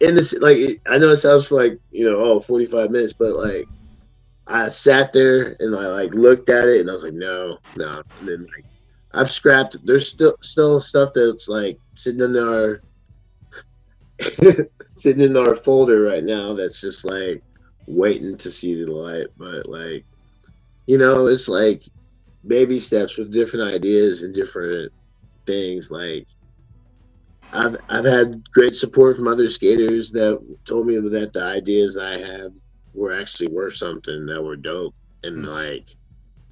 in this like I know it sounds like 45 minutes, but like I sat there and I like looked at it and I was like, no, no. And then like I've scrapped. There's still stuff that's like sitting in our sitting in our folder right now that's just like waiting to see the light. But like it's like baby steps with different ideas and different things. Like I've had great support from other skaters that told me that the ideas I had were actually worth something, that were dope, and like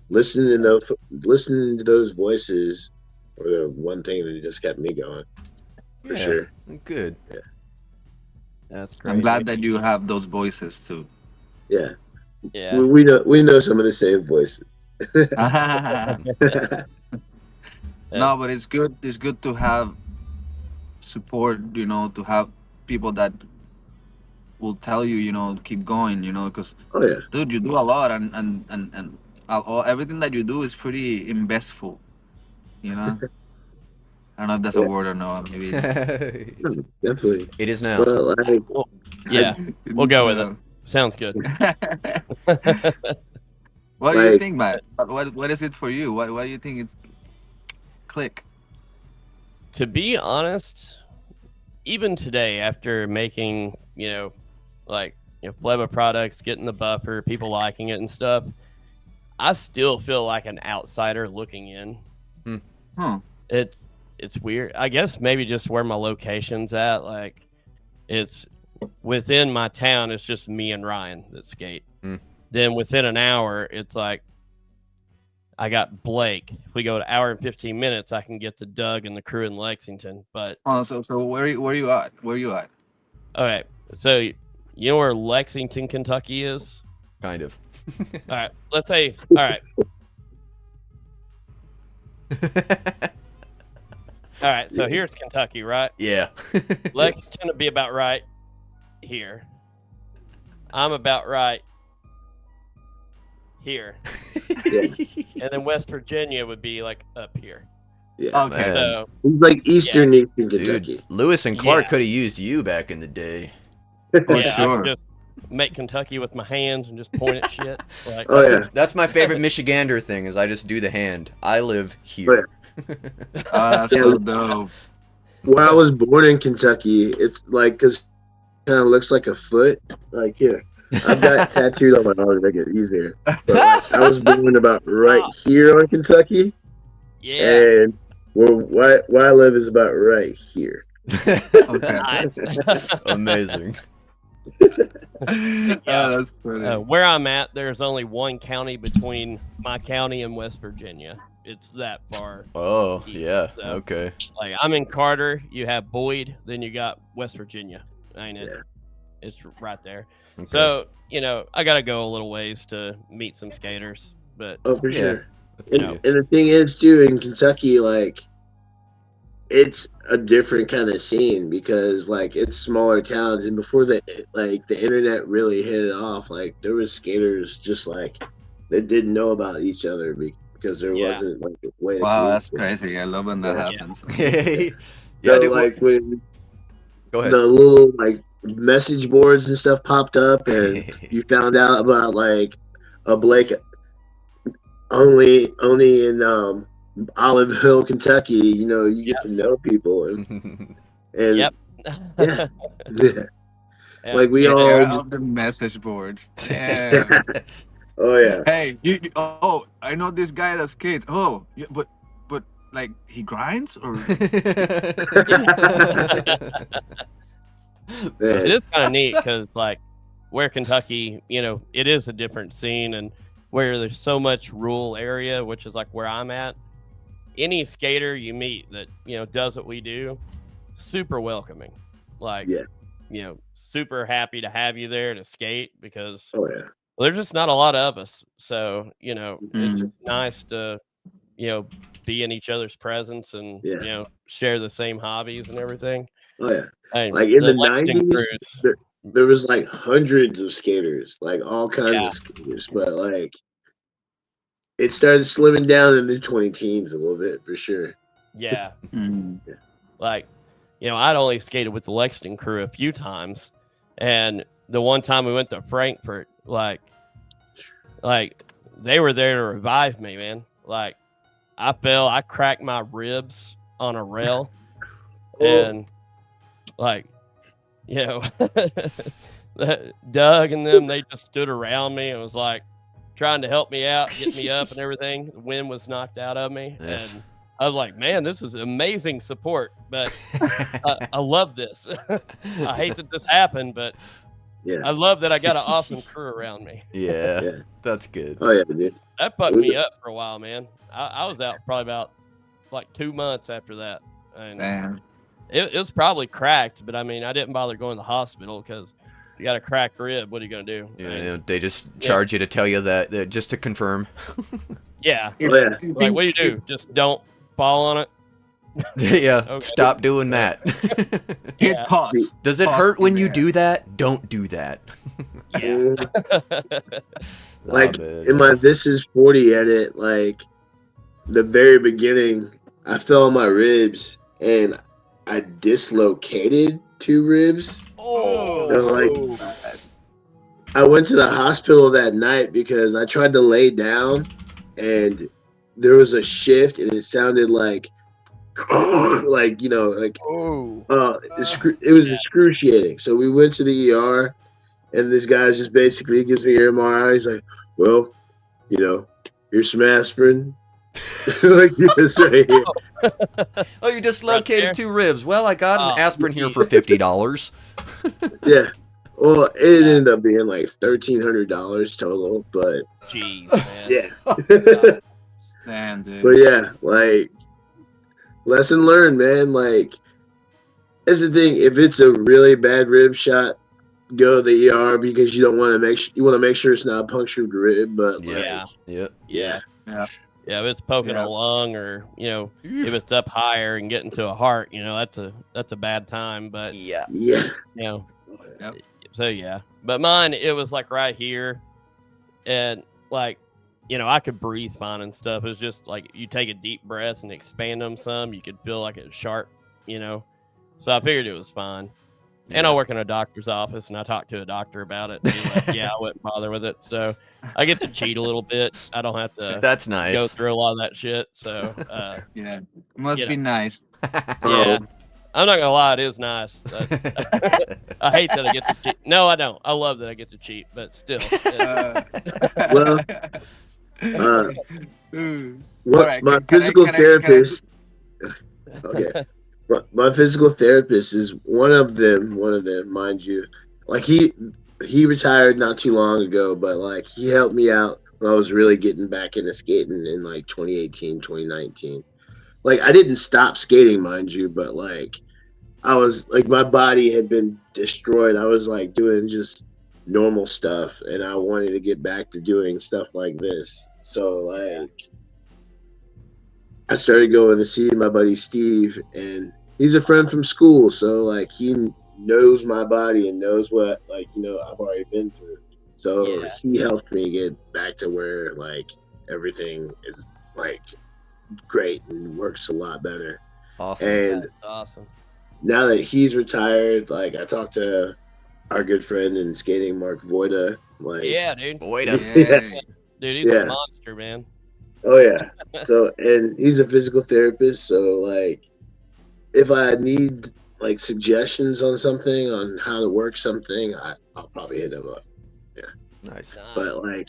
listening to those voices were the one thing that just kept me going for Yeah. sure. Good. That's great. I'm glad that you have those voices too. Yeah, Yeah. we know some of the same voices. No, but it's good. It's good to have support. To have people that will tell you, to keep going. Because Oh yeah, dude, you do a lot, and everything that you do is pretty investful. I don't know if that's a Yeah. word or not. Maybe. definitely. It is now. But like, Well, yeah, we'll go with it. Sounds good. What do you Like- think, Matt? What is it for you? What do you think it's click? To be honest, even today, after making, Phlebo products, getting the buffer, people liking it and stuff, I still feel like an outsider looking in. Huh. It's weird. I guess maybe just where my location's at. Like, it's within my town. It's just me and Ryan that skate. Then within an hour, it's like I got Blake. If we go to hour and 15 minutes, I can get to Doug and the crew in Lexington. But So where you at? Where you at? okay, so you know where Lexington, Kentucky is? Kind of. All right, let's say. All right. All right, so here's Kentucky, right? Yeah. Lexington would be about right here. I'm about right here. And then West Virginia would be like up here. Yeah. Okay. Man. So, He's like Eastern Eastern Dude, Kentucky. Lewis and Clark Yeah. could have used you back in the day. For yeah, I sure. can just make Kentucky with my hands and just point at shit. Like, Oh yeah. That's my favorite Michigander thing is I just do the hand. I live here. That's Yeah. so dope. Where I was born in Kentucky, it's like because kind of looks like a foot. Like here, I've got tattooed on my arm to make it easier. But like, I was born about right here on Kentucky, yeah. and where I live is about right here. Okay. Nice. Amazing. That's funny. Where I'm at, there's only one county between my county and West Virginia. It's that far. Oh, east, yeah. so, Okay. Like, I'm in Carter, you have Boyd, then you got West Virginia. Ain't it? Yeah. It's right there. Okay. So, you know, I got to go a little ways to meet some skaters. But, Oh, for Yeah. sure. You And, know. and the thing is, too, in Kentucky, like, it's a different kind of scene because, like, it's smaller towns. And before the internet really hit it off, like, there was skaters just, like, that didn't know about each other because there Yeah. wasn't, like, a way to Wow, that's communicate. crazy. I love when that Yeah. happens. yeah, So, dude, like, when go ahead. the little, like, message boards and stuff popped up and you found out about, like, a Blake only in Olive Hill, Kentucky, you know, you get to know people and yep. yeah. Yeah. Like we Era all of the message boards. Damn. oh yeah. Hey, I know this guy that skates. Oh, yeah, but like he grinds or It is kind of neat because, like, where Kentucky, you know, it is a different scene, and where there's so much rural area, which is like where I'm at. Any skater you meet that, you know, does what we do, super welcoming. Like, Yeah. you know, super happy to have you there to skate because Oh yeah. well, there's just not a lot of us. So, you know, it's Mhm. just nice to, you know, be in each other's presence and, Yeah. you know, share the same hobbies and everything. Oh yeah. And Like in the Lexington 90s, crews, there was like hundreds of skaters, like all kinds Yeah. of skaters, but like it started slimming down in the 20 teens a little bit for sure. yeah. Mhm. Like, you know, I'd only skated with the Lexington crew a few times. And the one time we went to Frankfurt, like they were there to revive me, man. Like, I fell, I cracked my ribs on a rail. And, like, you know, Doug and them, they just stood around me and was like trying to help me out, get me up and everything. The wind was knocked out of me. Yeah. And I was like, man, this is amazing support, but I love this. I hate that this happened, but Yeah. I love that I got an awesome crew around me. Yeah, Yeah. that's good. Oh yeah, dude. That fucked me up for a while, man. I was out probably about like 2 months after that. And Damn. it was probably cracked, but I mean, I didn't bother going to the hospital because you got a cracked rib. What are you going to do? Yeah, I mean, you know, they just charge you to tell you that just to confirm. yeah. Oh yeah. Like, what do you do? Just don't fall on it? Yeah, Okay. stop doing that. Hit Yeah. pause. Does it Pause hurt when in you there. do that? Don't do that. Yeah. Like Oh, man. in my This Is 40 edit, like the very beginning, I fell on my ribs and I dislocated 2 ribs. Oh, So, like, I went to the hospital that night because I tried to lay down and there was a shift and it sounded like like, you know, like it was excruciating. So we went to the ER and this guy just basically gives me an MRI. He's like, well, you know, here's some aspirin. Like this right here. Oh, you dislocated Right 2 ribs. Well, I got an Oh, aspirin here for $50. Yeah. Well, it ended up being like $1,300 total, but Jeez, man. yeah. Damn, dude. But yeah, like lesson learned, man. Like that's the thing. If it's a really bad rib shot, go to the ER because you don't want to make sure it's not a punctured rib. But like, Yeah. Yep. Yeah. Yeah. Yeah, if it's poking Yeah. a lung or, if it's up higher and getting to a heart, that's a bad time. But, Yeah. yeah, Yep. Yep. So, yeah. But mine, it was like right here. And like, I could breathe fine and stuff. It was just like you take a deep breath and expand them some. You could feel like it's sharp, So I figured it was fine. And I work in a doctor's office, and I talked to a doctor about it. And he was like, yeah, I wouldn't bother with it. So I get to cheat a little bit. I don't have to That's go nice. through a lot of that shit. So, Yeah. It must You be nice. yeah. I'm not going to lie. It is nice. I hate that I get to cheat. No, I don't. I love that I get to cheat, but still. Well, All right, my can I- physical can I- therapist. Okay. My physical therapist is one of them, mind you. Like he retired not too long ago, but like he helped me out when I was really getting back into skating in like 2018, 2019. Like I didn't stop skating, mind you, but like I was like my body had been destroyed. I was like doing just normal stuff and I wanted to get back to doing stuff like this. So like I started going to see my buddy Steve, and he's a friend from school, so like he knows my body and knows what I've already been through. So Yeah. he helped me get back to where like everything is like great and works a lot better. Awesome. And That's awesome. now that he's retired, like I talked to our good friend in skating, Mark Voida. Like, Yeah, dude. Wait a Yeah. Dude, he's Yeah. a monster, man. oh yeah. So and he's a physical therapist. So like, if I need like suggestions on something on how to work something, I'll probably hit him up. nice. But like,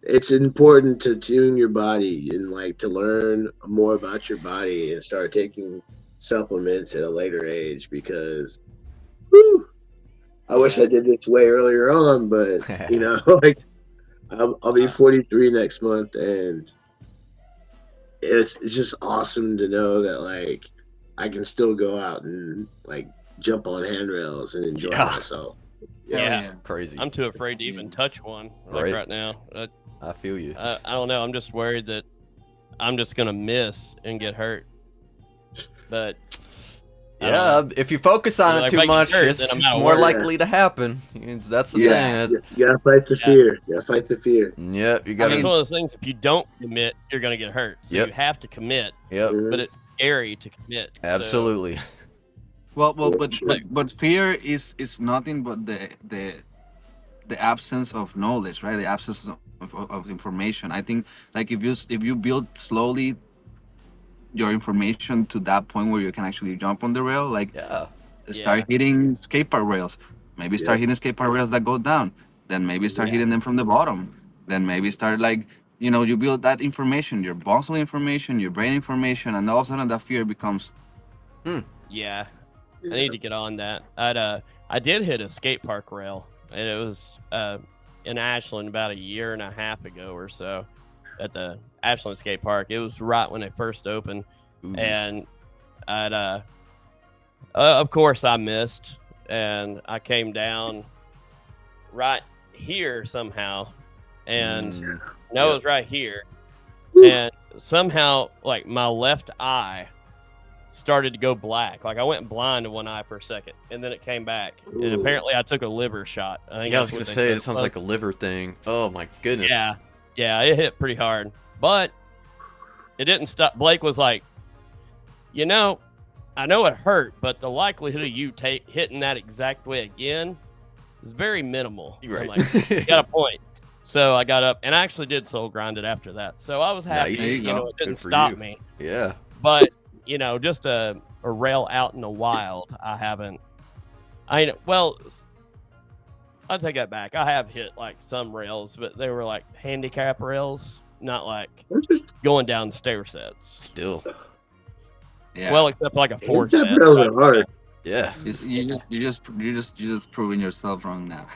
it's important to tune your body and like to learn more about your body and start taking supplements at a later age because, whew, I wish I did this way earlier on, but like I'll be 43 next month, and it's just awesome to know that like I can still go out and like jump on handrails and enjoy Yeah. myself. Yeah. Crazy. I'm too afraid to even touch one Right. right now. I feel you. I don't know. I'm just worried that I'm just going to miss and get hurt. But I don't Yeah, know. if you focus on Well, it if too I get much, hurt, it's then I'm it's out of more work. likely to happen. That's the Yeah, thing. you gotta fight the Yeah. fear. You gotta fight the fear. Yep, you I gotta. mean, it's one of those things, if you don't commit, you're going to get hurt. So Yep. you have to commit, Yep, Mhm. but it's scary to commit. So, absolutely. Well, but fear is nothing but the absence of knowledge, right? The absence of information. I think like if you build slowly your information to that point where you can actually jump on the rail, like Yeah. start Yeah. hitting skate park rails, maybe start Yeah. hitting skate park rails that go down, then maybe start Yeah. hitting them from the bottom, then maybe start like you build that information, your muscle information, your brain information, and all of a sudden that fear becomes Yeah. I need to get on that. I did hit a skate park rail, and it was in Ashland about a year and a half ago or so at the Ashland skate park. It was right when it first opened, Ooh. and of course I missed, and I came down right here somehow, and Mm, no, yeah. it was right here, and somehow like my left eye started to go black. Like I went blind in one eye for a second, and then it came back. And Ooh. apparently, I took a liver shot. I think Yeah, I was that's gonna what they say said it sounds was. like a liver thing. Oh my goodness. Yeah, it hit pretty hard, but it didn't stop. Blake was like, I know it hurt, but the likelihood of you hitting that exact way again is very minimal. You're I'm right. like, you got a point. So I got up and I actually did soul grind it after that. So I was happy. Nice. There you go. It didn't Good for stop you. me. Yeah. But just a rail out in the wild, I haven't. Well, I'll take that back. I have hit like some rails, but they were like handicap rails, not like going down stair sets. Still. Yeah. Well, except like a 4 Step set. rails are hard. Yeah. You just proving yourself wrong now.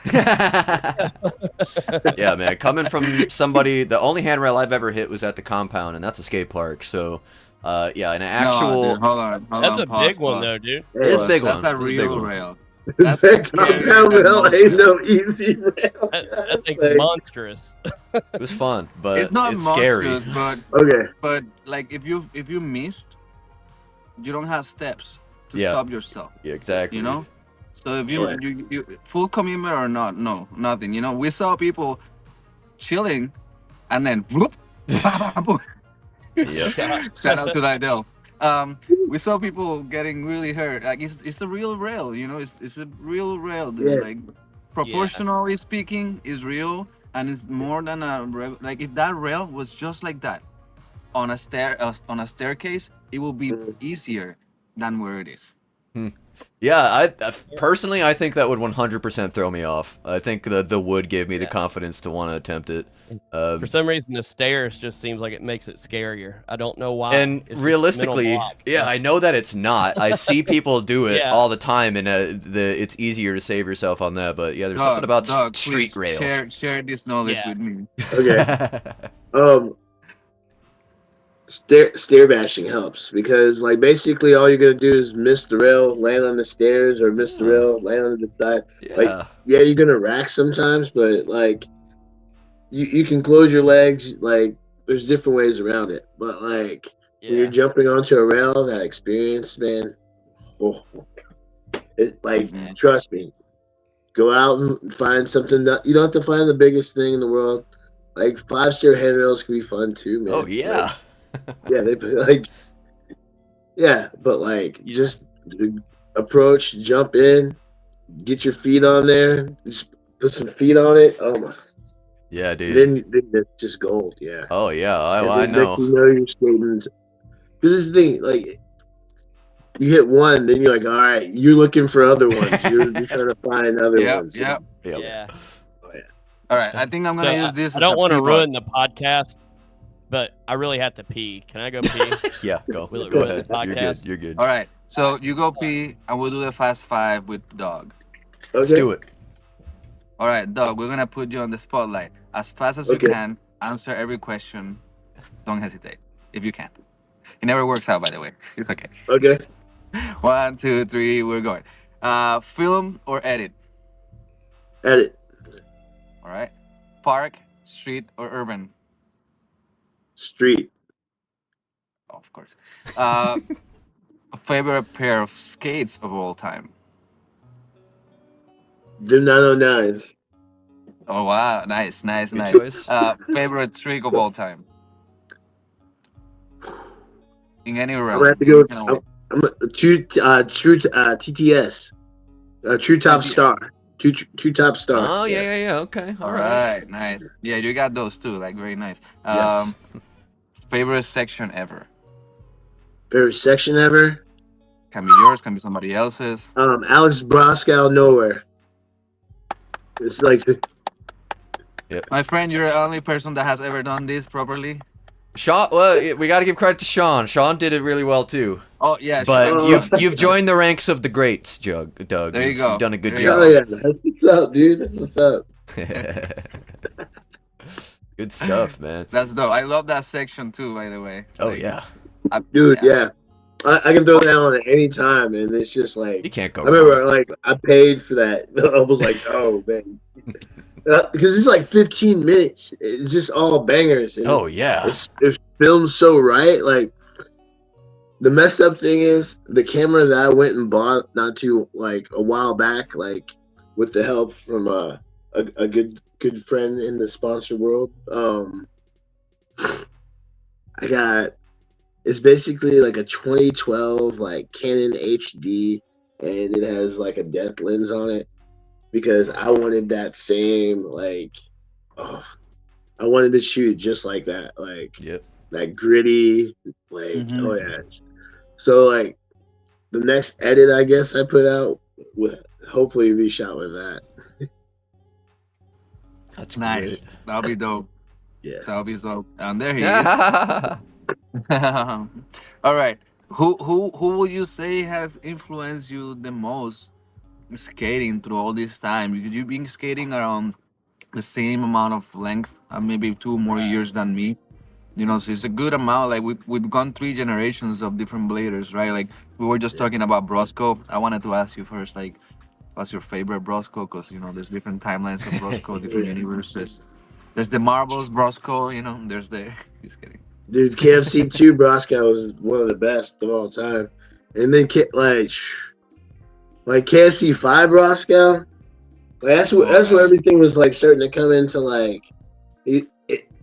Yeah, man. Coming from somebody, the only handrail I've ever hit was at the compound, and that's a skate park. So, yeah, an actual. No, dude, hold on. That's a pause, big one, pause. though, dude. It is a big That's one. a It's a big real one. rail. That's That scary compound than rail most ain't no rails. easy rail. That thing's Like, monstrous. It was fun, but It's not scary. monstrous, okay. but like if you missed, you don't have steps to Yeah. stop yourself. Yeah, exactly. You know. So if you, Yeah. you full commitment or not, no, nothing. You know, we saw people chilling, and then whoop, Yep. shout out to Lydell. We saw people getting really hurt. Like it's a real rail, you know. It's a real rail, dude. Yeah. Like proportionally speaking, is real, and it's more than a like if that rail was just like that on a staircase, it will be easier than where it is. Yeah, I personally, I think that would 100% throw me off. I think the wood gave me the confidence to want to attempt it. For some reason, the stairs just seems like it makes it scarier. I don't know why. And It's just realistically, mental block. yeah, I know that it's not. I see people do it Yeah. all the time, and it's easier to save yourself on that. But yeah, there's something about street please rails. Share this knowledge Yeah. with me. Okay. Stair bashing helps because like basically all you're gonna do is miss the rail, land on the stairs, or miss the rail, land on the side. Yeah. Yeah, you're gonna rack sometimes, but like you can close your legs. Like there's different ways around it. But like when you're jumping onto a rail, that experience, man. Oh, it like trust me. Go out and find something that you don't have to find the biggest thing in the world. Like 5-stair handrails can be fun too, man. Oh yeah. Yeah, they like, yeah, but like just approach, jump in, get your feet on there, just put some feet on it. Oh my! Yeah, dude. Then it's just gold. Yeah. Oh yeah, And I then know. next you know you're skating. Because this is the thing, like you hit one, then you're like, all right, you're looking for other ones. You're trying to find other ones. Yeah. Yeah. All right, I think I'm gonna use this. I as don't a want to pivot. ruin the podcast, but I really have to pee. Can I go pee? Yeah, go. Will it Go ruin ahead. the You're good. podcast? You're good. All right, so you go pee, and we'll do the fast 5 with Doug. Let's do it. All right, Doug, we're gonna put you on the spotlight as fast as you can. Answer every question. Don't hesitate if you can. It never works out, by the way. It's okay. Okay. 1, 2, 3, we're going. Film or edit? Edit. All right. Park, street, or urban? Street. Oh, of course. Favorite pair of skates of all time? The 909s. Oh wow, nice. Good choice. Favorite trick of all time? In any realm. I'm gonna have to go. I'm a true TTS. True top star. True top star. Oh yeah. Okay. All right, nice. Yeah, you got those too. Like very nice. Yes. Favorite section ever? Favorite section ever? Can be yours. Can be somebody else's. Alex Broskow nowhere. It's like My friend, you're the only person that has ever done this properly. Sean, well, we got to give credit to Sean. Sean did it really well too. Oh yeah, But sure. you've joined the ranks of the greats, Doug. There you You've go. done a good There you job. oh yeah, that's what's up, dude. That's what's up. Good stuff, man. That's dope. I love that section too, by the way. Oh Like, yeah. Dude, yeah. I can throw that on at any time, and it's just like You can't go I remember, wrong. like I paid for that. I was like, oh man, because it's like 15 minutes. It's just all bangers. And Oh yeah. it's filmed so right. Like the messed up thing is the camera that I went and bought not too like a while back, like with the help from a good friend in the sponsor world. I got. It's basically like a 2012 like Canon HD, and it has like a depth lens on it because I wanted that same like, I wanted to shoot it just like that, like Yep. that gritty, like Mhm. oh yeah. So like the next edit I guess I put out with hopefully be shot with that. That's Nice. great. That'll be dope. Yeah. That'll be so. And there he is. All right. Who would you say has influenced you the most skating through all this time? You've been skating around the same amount of length, maybe 2 more years than me. You know, so it's a good amount. Like we've gone 3 generations of different bladers, right? Like we were just talking about Brosco. I wanted to ask you first, like, what's your favorite Brosco? Because you know, there's different timelines of Brosco, different universes. There's the Marbles Brosco, you know. There's the just kidding. Dude, KFC 2 Brosco was one of the best of all time. And then like KFC 5 Brosco, like that's where everything was like starting to come into like it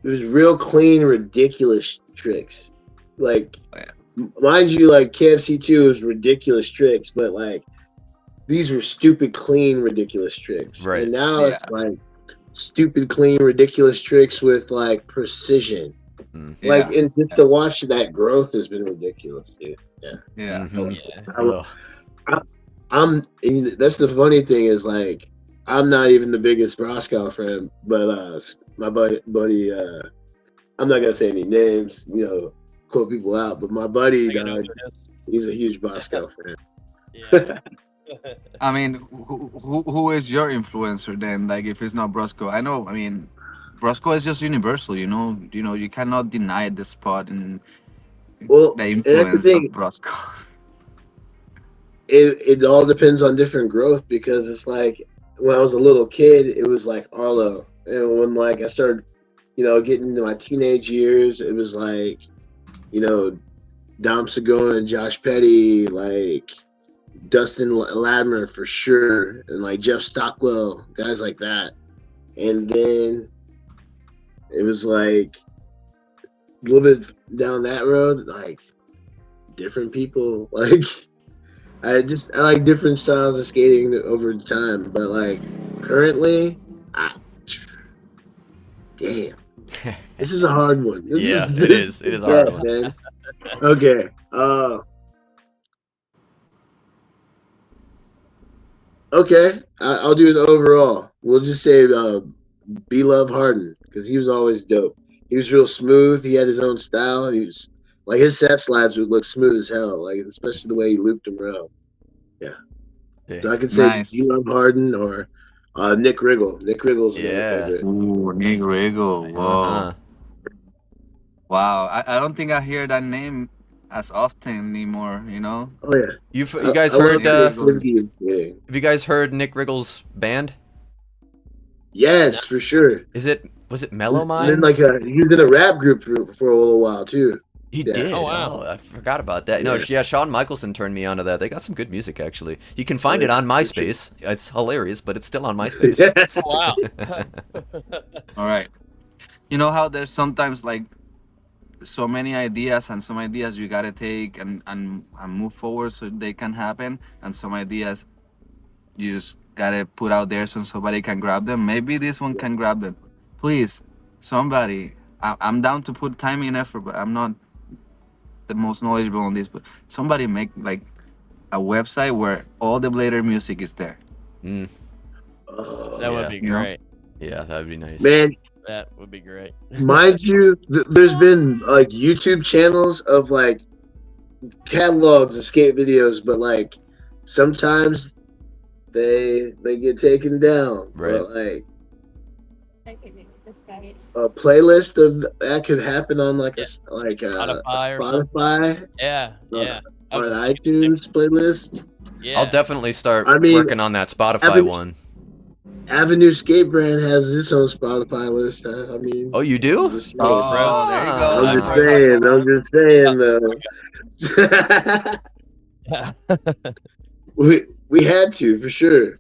was real clean, ridiculous tricks. Like mind you, like KFC 2 was ridiculous tricks, but like these were stupid, clean, ridiculous tricks. Right. And now it's like stupid, clean, ridiculous tricks with like precision. Like, and just to watch that growth has been ridiculous, dude. Yeah. I'm. And that's the funny thing is like I'm not even the biggest Brosco fan, but my buddy. I'm not gonna say any names, you know, quote people out, but my buddy, he's a huge Brosco fan. Yeah. I mean, who is your influencer then? Like, if it's not Brosco, I know. I mean, Brosco is just universal, you know. You cannot deny the spot and the influence of Brosco. It all depends on different growth because it's like when I was a little kid, it was like Arlo, and when like I started, you know, getting into my teenage years, it was like, you know, Dom Segura, Josh Petty, like Dustin Latimer for sure, and like Jeff Stockwell, guys like that. And then it was like a little bit down that road, like different people. Like I like different styles of skating over time, but like currently, damn, this is a hard one. It is a hard one. Man. Okay. Okay, I'll do it overall. We'll just say B-Love Harden, because he was always dope. He was real smooth. He had his own style. He was like his set slides would look smooth as hell, like especially the way he looped them around. Yeah. So I could say B-Love Harden or Nick Riggle. Nick Riggle's my favorite. Ooh, Nick Riggle. Whoa. Wow. I don't think I hear that name as often anymore, you know? Oh yeah. You guys heard have you guys heard Nick Riggle's band? Yes, for sure. Was it Mellow Minds? And then he was in a rap group for a little while too. He did. Oh wow. I forgot about that. No, Shawn Michelson turned me onto that. They got some good music actually. You can find it on MySpace. It's hilarious, but it's still on MySpace. Wow. All right. You know how there's sometimes like so many ideas, and some ideas you gotta take and move forward so they can happen, and some ideas you just gotta put out there so somebody can grab them. Maybe this one can grab them. Please, somebody. I'm down to put time and effort, but I'm not the most knowledgeable on this. But somebody make like a website where all the Blader music is there. That would be great. Yeah, that would be nice. Man, that would be great. Mind you, there's been like YouTube channels of like catalogs of skate videos, but like sometimes they get taken down. Right. But, like a playlist of that could happen on like Spotify. Yeah. Or an iTunes playlist. Yeah. I'll definitely start working on that Spotify one. Avenue Skate Brand has its own Spotify list. I mean, oh, you do? There you go. I'm just saying, though. we had to for sure.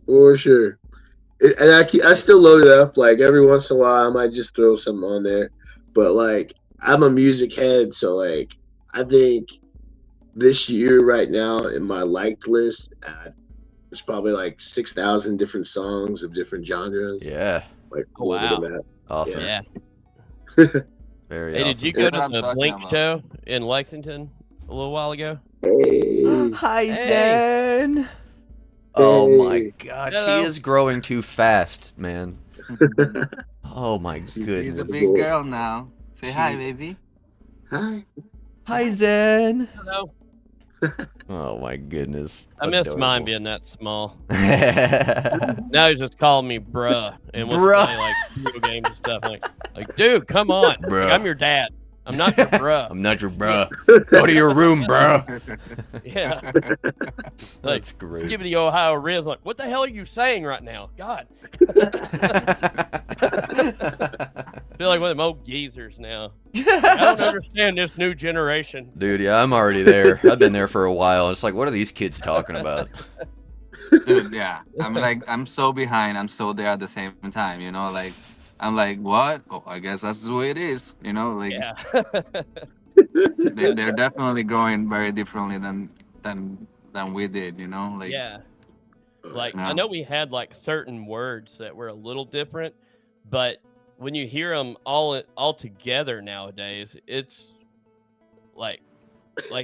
And I still load it up. Like every once in a while, I might just throw something on there. But like, I'm a music head, so like, I think this year right now in my liked list, there's probably like 6,000 different songs of different genres. Yeah. Like, wow. Awesome. Yeah. Very Hey, awesome. did you go to the Blink show in Lexington a little while ago? Hey. Hi, Zen. Oh my God, she is growing too fast, man. Oh my She's a goodness. big girl now. Say hi, baby. Hi. Hi, Zen. Hello. Oh my goodness. I missed mine Adorable. being that small. Now he's just calling me bruh and wants Bruh. to play like video games and stuff. Like, dude, come on. Bruh. Like, I'm your dad. I'm not your bruh. I'm not your bruh. Go to your room, bruh. Yeah. Like, That's great. Skibbity Ohio Riz, like, what the hell are you saying right now? God. Feel like one of them old geezers now. I don't understand this new generation. Dude, yeah, I'm already there. I've been there for a while. It's like, what are these kids talking about? Dude, yeah. I'm like, I'm so behind. I'm so there at the same time. You know, like, I'm like, what? Oh, I guess that's the way it is. You know, like, Yeah. they're definitely growing very differently than we did. You know, like, Yeah. Like, Yeah. I know we had like certain words that were a little different, but when you hear them all together nowadays, it's like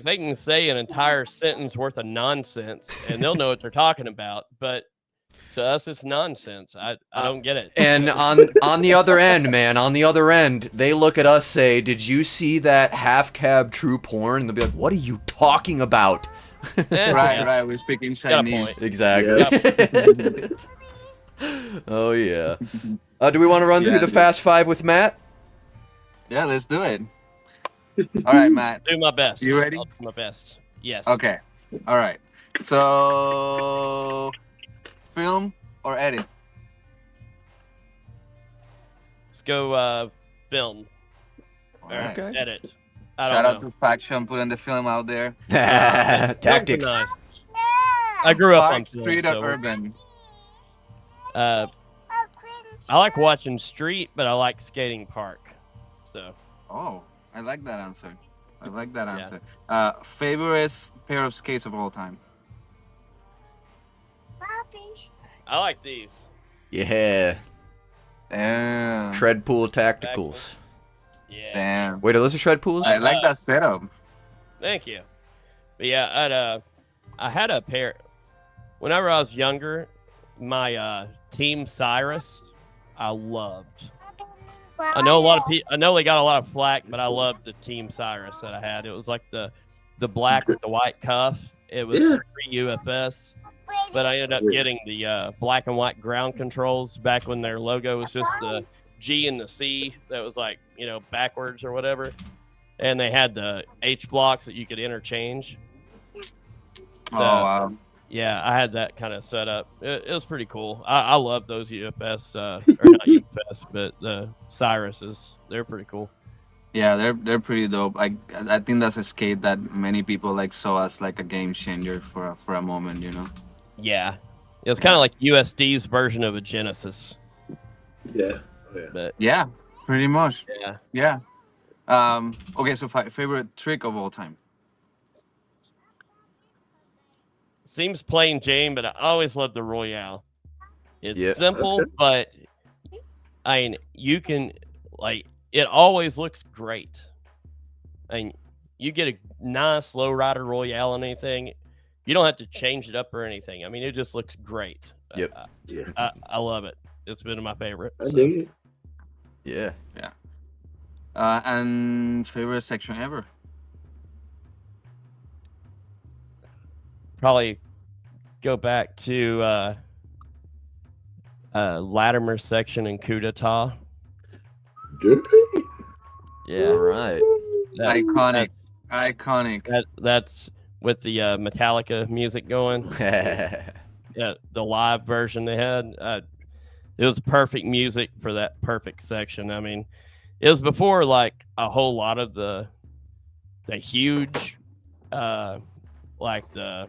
they can say an entire sentence worth of nonsense and they'll know what they're talking about, but to us it's nonsense. I don't get it. And on the other end, man, on the other end, they look at us, say, "Did you see that half cab true porn?" And they'll be like, "What are you talking about?" Yeah, right, yeah. right. We speak in Got a Chinese. point. Exactly. Oh yeah. Do we want to run Yeah, through the dude. Fast Five with Matt? Yeah, let's do it. All right, Matt. Do my best. You ready? I'll do my best. Yes. Okay. All right. So, film or edit? Let's go film. All Or right. Okay. edit. I Shout don't out know. to Faction putting the film out there. Tactics. Nice. I grew up on Park, film, street, so or urban? I like watching street, but I like skating park. So Oh, I like that answer. I like that Yeah. answer. Favorite pair of skates of all time? I like these. Yeah. Damn. Shred pool tacticals. Yeah. Damn. Wait, are those the shred pools? I like that setup. Thank you. But yeah, I had a pair. Whenever I was younger, my Team Cyrus, I loved. I know a lot of people. I know they got a lot of flack, but I loved the Team Cyrus that I had. It was like the black with the white cuff. It was Yeah. free UFS, but I ended up getting the black and white ground controls back when their logo was just the G and the C that was like, backwards or whatever. And they had the H blocks that you could interchange. Oh, wow. Yeah, I had that kind of set up. It was pretty cool. I love those UFS, or not UFS, but the Cyruses. They're pretty cool. Yeah, they're pretty dope. I think that's a skate that many people like saw as like a game changer for a moment, you know. Yeah. It was kind of like USD's version of a Genesis. Yeah. Oh, yeah. But Yeah, pretty much. yeah. Yeah. Okay, so favorite trick of all time? Seems plain Jane, but I always love the Royale. It's Yeah. simple, but I mean, you can, like, it always looks great. I mean, you get a nice low rider Royale on anything, you don't have to change it up or anything. I mean, it just looks great. Yep. Yeah. I love it. It's been my favorite. I so. dig it. Yeah. And favorite section ever? Probably go back to Latimer section in Coup d'etat. Good. Yeah. All right. Iconic. Iconic. That's with the Metallica music going. Yeah, the live version they had. It was perfect music for that perfect section. I mean, it was before like a whole lot of the huge, like the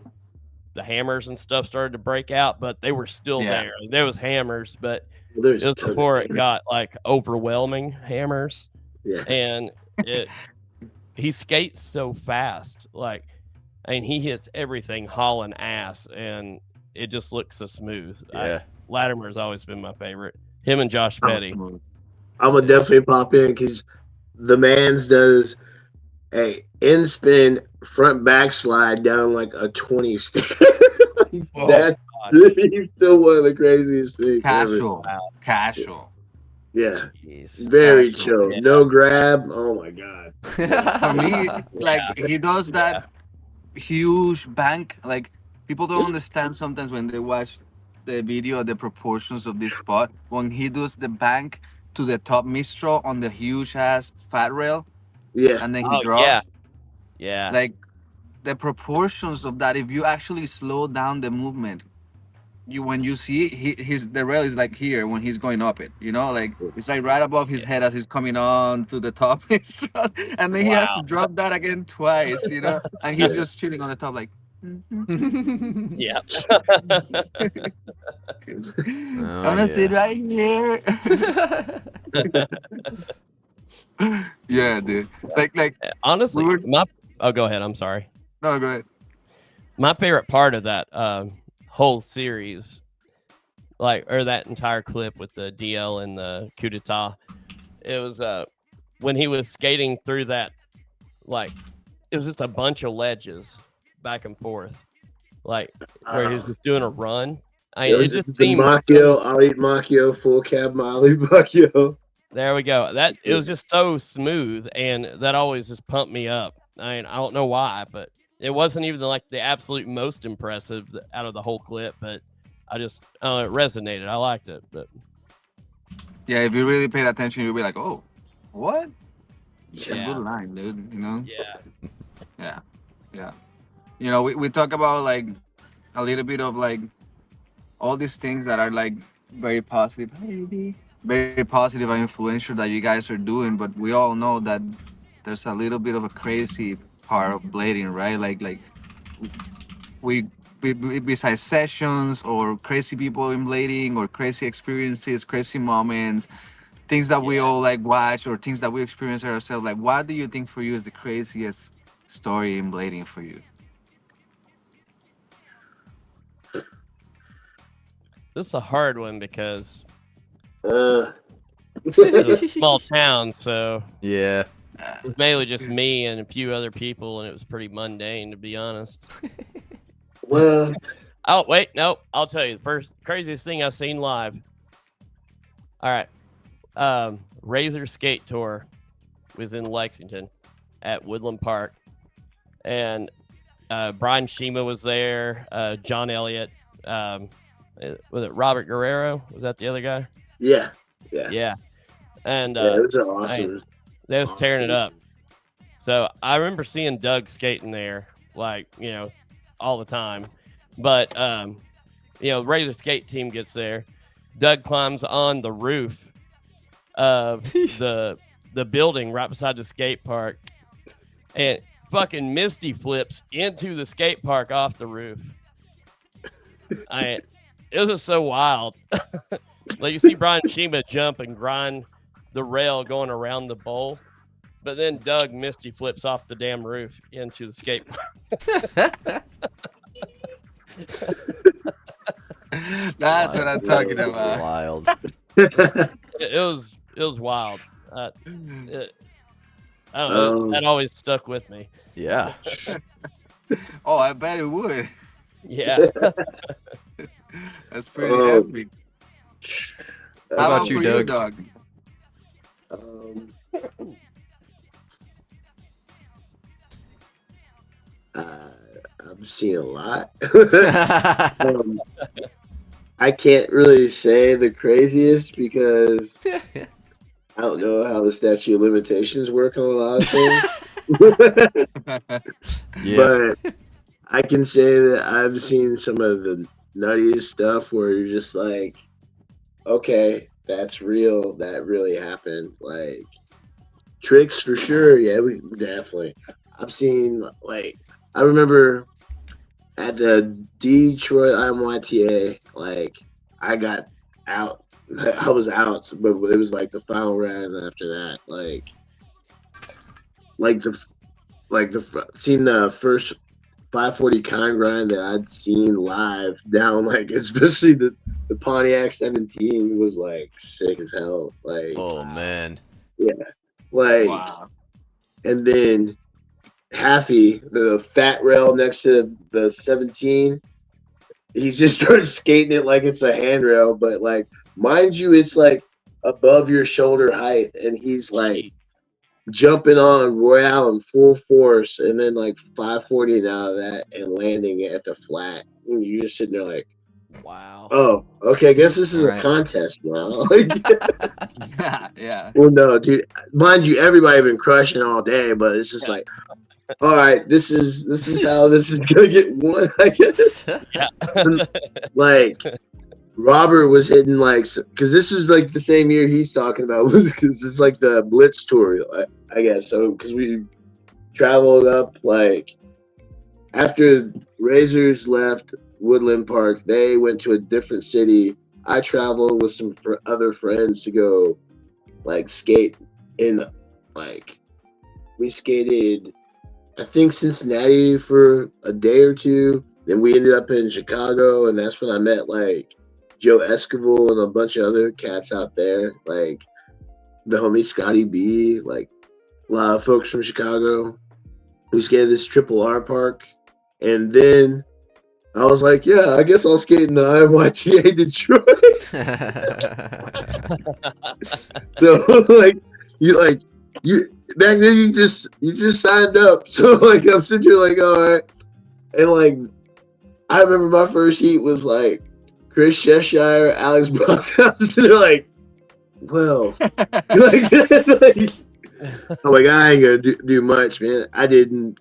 hammers and stuff started to break out, but they were still Yeah. there. There was hammers, but There's it was tons of before it them. got like overwhelming hammers. Yeah. And he skates so fast. Like, I mean, he hits everything hauling ass, and it just looks so smooth. Yeah. Latimer's always been my favorite. Him and Josh Petty. Awesome. I'm gonna definitely pop in because the man's does a in spin front backslide down like a 20 step. Oh, That's gosh. he's still one of the craziest things ever. Casual. Wow. Casual. Yeah, Jeez. very Casual. chill. Yeah. No grab. Oh my god. For me, like he does that huge bank. Like people don't understand sometimes when they watch the video the proportions of this spot. When he does the bank to the top mistral on the huge ass fat rail, Yeah, and then he Oh yeah, drops. yeah. Like the proportions of that, if you actually slow down the movement, you when you see his the rail is like here when he's going up it, like it's like right above his head as he's coming on to the top. And then he has to Wow. drop that again twice, and he's Yeah. just chilling on the top like Yeah. I'm gonna sit right here. Yeah, dude. Like Honestly, we were oh, go ahead. I'm sorry. no, go ahead. My favorite part of that whole series, or that entire clip with the DL and the coup d'etat, it was when he was skating through that, like it was just a bunch of ledges back and forth, like where he was just doing a run. It just seems Macchio. I'll eat Macchio. Full cab Molly Macchio. there we go. That it was just so smooth, and that always just pumped me up. I don't know why, but it wasn't even like the absolute most impressive out of the whole clip, but I just it resonated. I liked it. But Yeah, if you really paid attention, you'll be like, oh, what? It's a Yeah. good line, dude. yeah, Yeah. We talk about like a little bit of like all these things that are like very positive, very positive and influential that you guys are doing, but we all know that there's a little bit of a crazy part of blading, right? Like we besides sessions or crazy people in blading or crazy experiences, crazy moments, things that we all like watch or things that we experience ourselves. Like, what do you think for you is the craziest story in blading for you? this is a hard one because Uh, it's a small town, so Yeah. it was mainly just me and a few other people, and it was pretty mundane, to be honest. well, Oh, wait, no, I'll tell you the first craziest thing I've seen live. All right. Razor Skate Tour was in Lexington at Woodland Park. And Brian Shima was there, John Elliott. Was it Robert Guerrero? Was that the other guy? yeah. Yeah. And Yeah, it was awesome. they was tearing it up. So I remember seeing Doug skating there, like, all the time. But, Razor Skate Team gets there. Doug climbs on the roof of the building right beside the skate park and fucking Misty flips into the skate park off the roof. It was just so wild. Like you see Brian Shima jump and grind the rail going around the bowl, but then Doug Misty flips off the damn roof into the skate park. That's what I'm talking about. Wild. It was wild. I don't know. That always stuck with me. Yeah. Oh, I bet it would. Yeah. That's pretty hefty. What about you, Doug? Doug? I've seen a lot. I can't really say the craziest because I don't know how the statute of limitations work on a lot of things. Yeah. But I can say that I've seen some of the nuttiest stuff where you're just like, okay, that's real. That really happened. Like tricks for sure. Yeah, we definitely. I've seen I remember at the Detroit IMYTA, I got out. I was out, but it was like the final round after that. Seen the first 540 con grind that I'd seen live down, especially the Pontiac 17 was sick as hell. Oh man. Yeah. Wow. And then Happy, the fat rail next to the 17, he just started skating it like it's a handrail, but mind you, it's above your shoulder height, and he's like jumping on Royale in full force, and then like 540 out of that and landing at the flat. And you're just sitting there like, Wow. oh, okay, I guess this is All a right. contest now. Like, Yeah. well, no, dude. Mind you, everybody been crushing all day, but it's just like, all right, this is how this is gonna get won. I guess. Like Robert was hitting like, because this was like the same year he's talking about, because it's like the Blitz tour, I guess. So because we traveled up like after Razors left Woodland Park, they went to a different city. I traveled with some other friends to go like skate in like we skated I think Cincinnati for a day or two. Then we ended up in Chicago, and that's when I met like Joe Esquivel and a bunch of other cats out there, like the homie Scotty B, like a lot of folks from Chicago. We skated this Triple R park, and then I was like, yeah, I guess I'll skate in the IMYTA Detroit. So you back then you just signed up. So like I'm sitting here like, all right. And like I remember my first heat was like Chris Cheshire, Alex Brockhouse, and they're like, well, like, I'm like, I ain't gonna do much, man. I didn't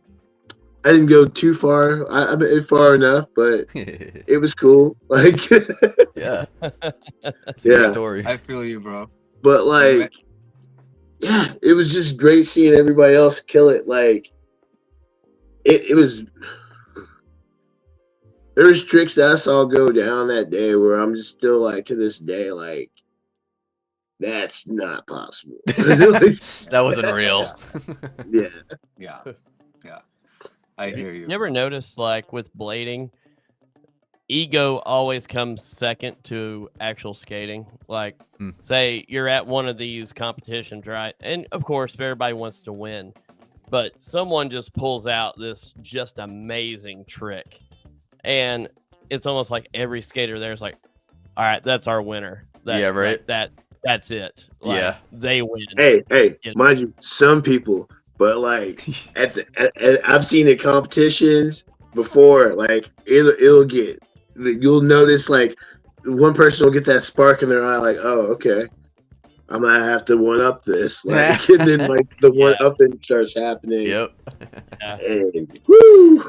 go too far. I made far enough, but it was cool. Like, Yeah. It's a Yeah. good story. I feel you, bro. but like, yeah, it was just great seeing everybody else kill it. Like, it was. There's tricks that I saw go down that day where I'm just still like to this day like, that's not possible. Like, That wasn't real. yeah. Yeah. Yeah. I hear you. You ever notice, like, with blading, ego always comes second to actual skating? Like, say you're at one of these competitions, right? And, of course, everybody wants to win. But someone just pulls out this just amazing trick. And it's almost like every skater there is like, all right, that's our winner. Yeah, right. That's it. Like, Yeah. They win. Hey, mind you, some people, but like I've seen the competitions before. Like you'll notice like one person will get that spark in their eye, like, oh, okay, I'm gonna have to one up this, like, and then like the one upping starts happening. Yep. And woo!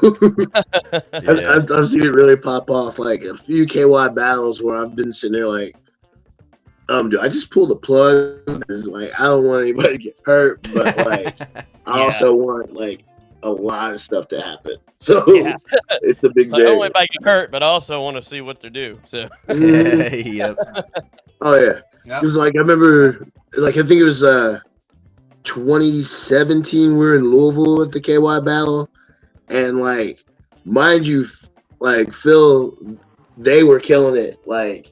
Yeah. I've seen it really pop off. Like a few KY battles where I've been sitting there like, do I just pull the plug? 'Cause, like, I don't want anybody to get hurt, but like, I also want like a lot of stuff to happen. So it's a big Like, I don't day. want anybody to get hurt, but I also want to see what they do. So Yep. Oh yeah, Yeah. because like I remember, like I think it was 2017. We were in Louisville at the KY battle, and like, mind you, like Phil, they were killing it. Like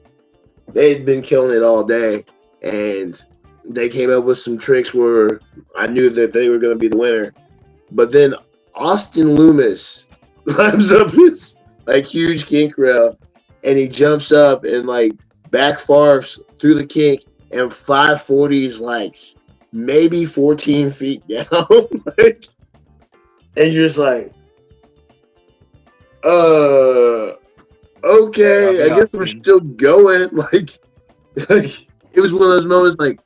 they'd been killing it all day, and they came up with some tricks where I knew that they were going to be the winner. But then Austin Loomis climbs up his like huge kink rail, and he jumps up and like back farfs through the kink, and 540s like maybe 14 feet down. Like, and you're just like, okay, I guess we're still going. Like it was one of those moments like,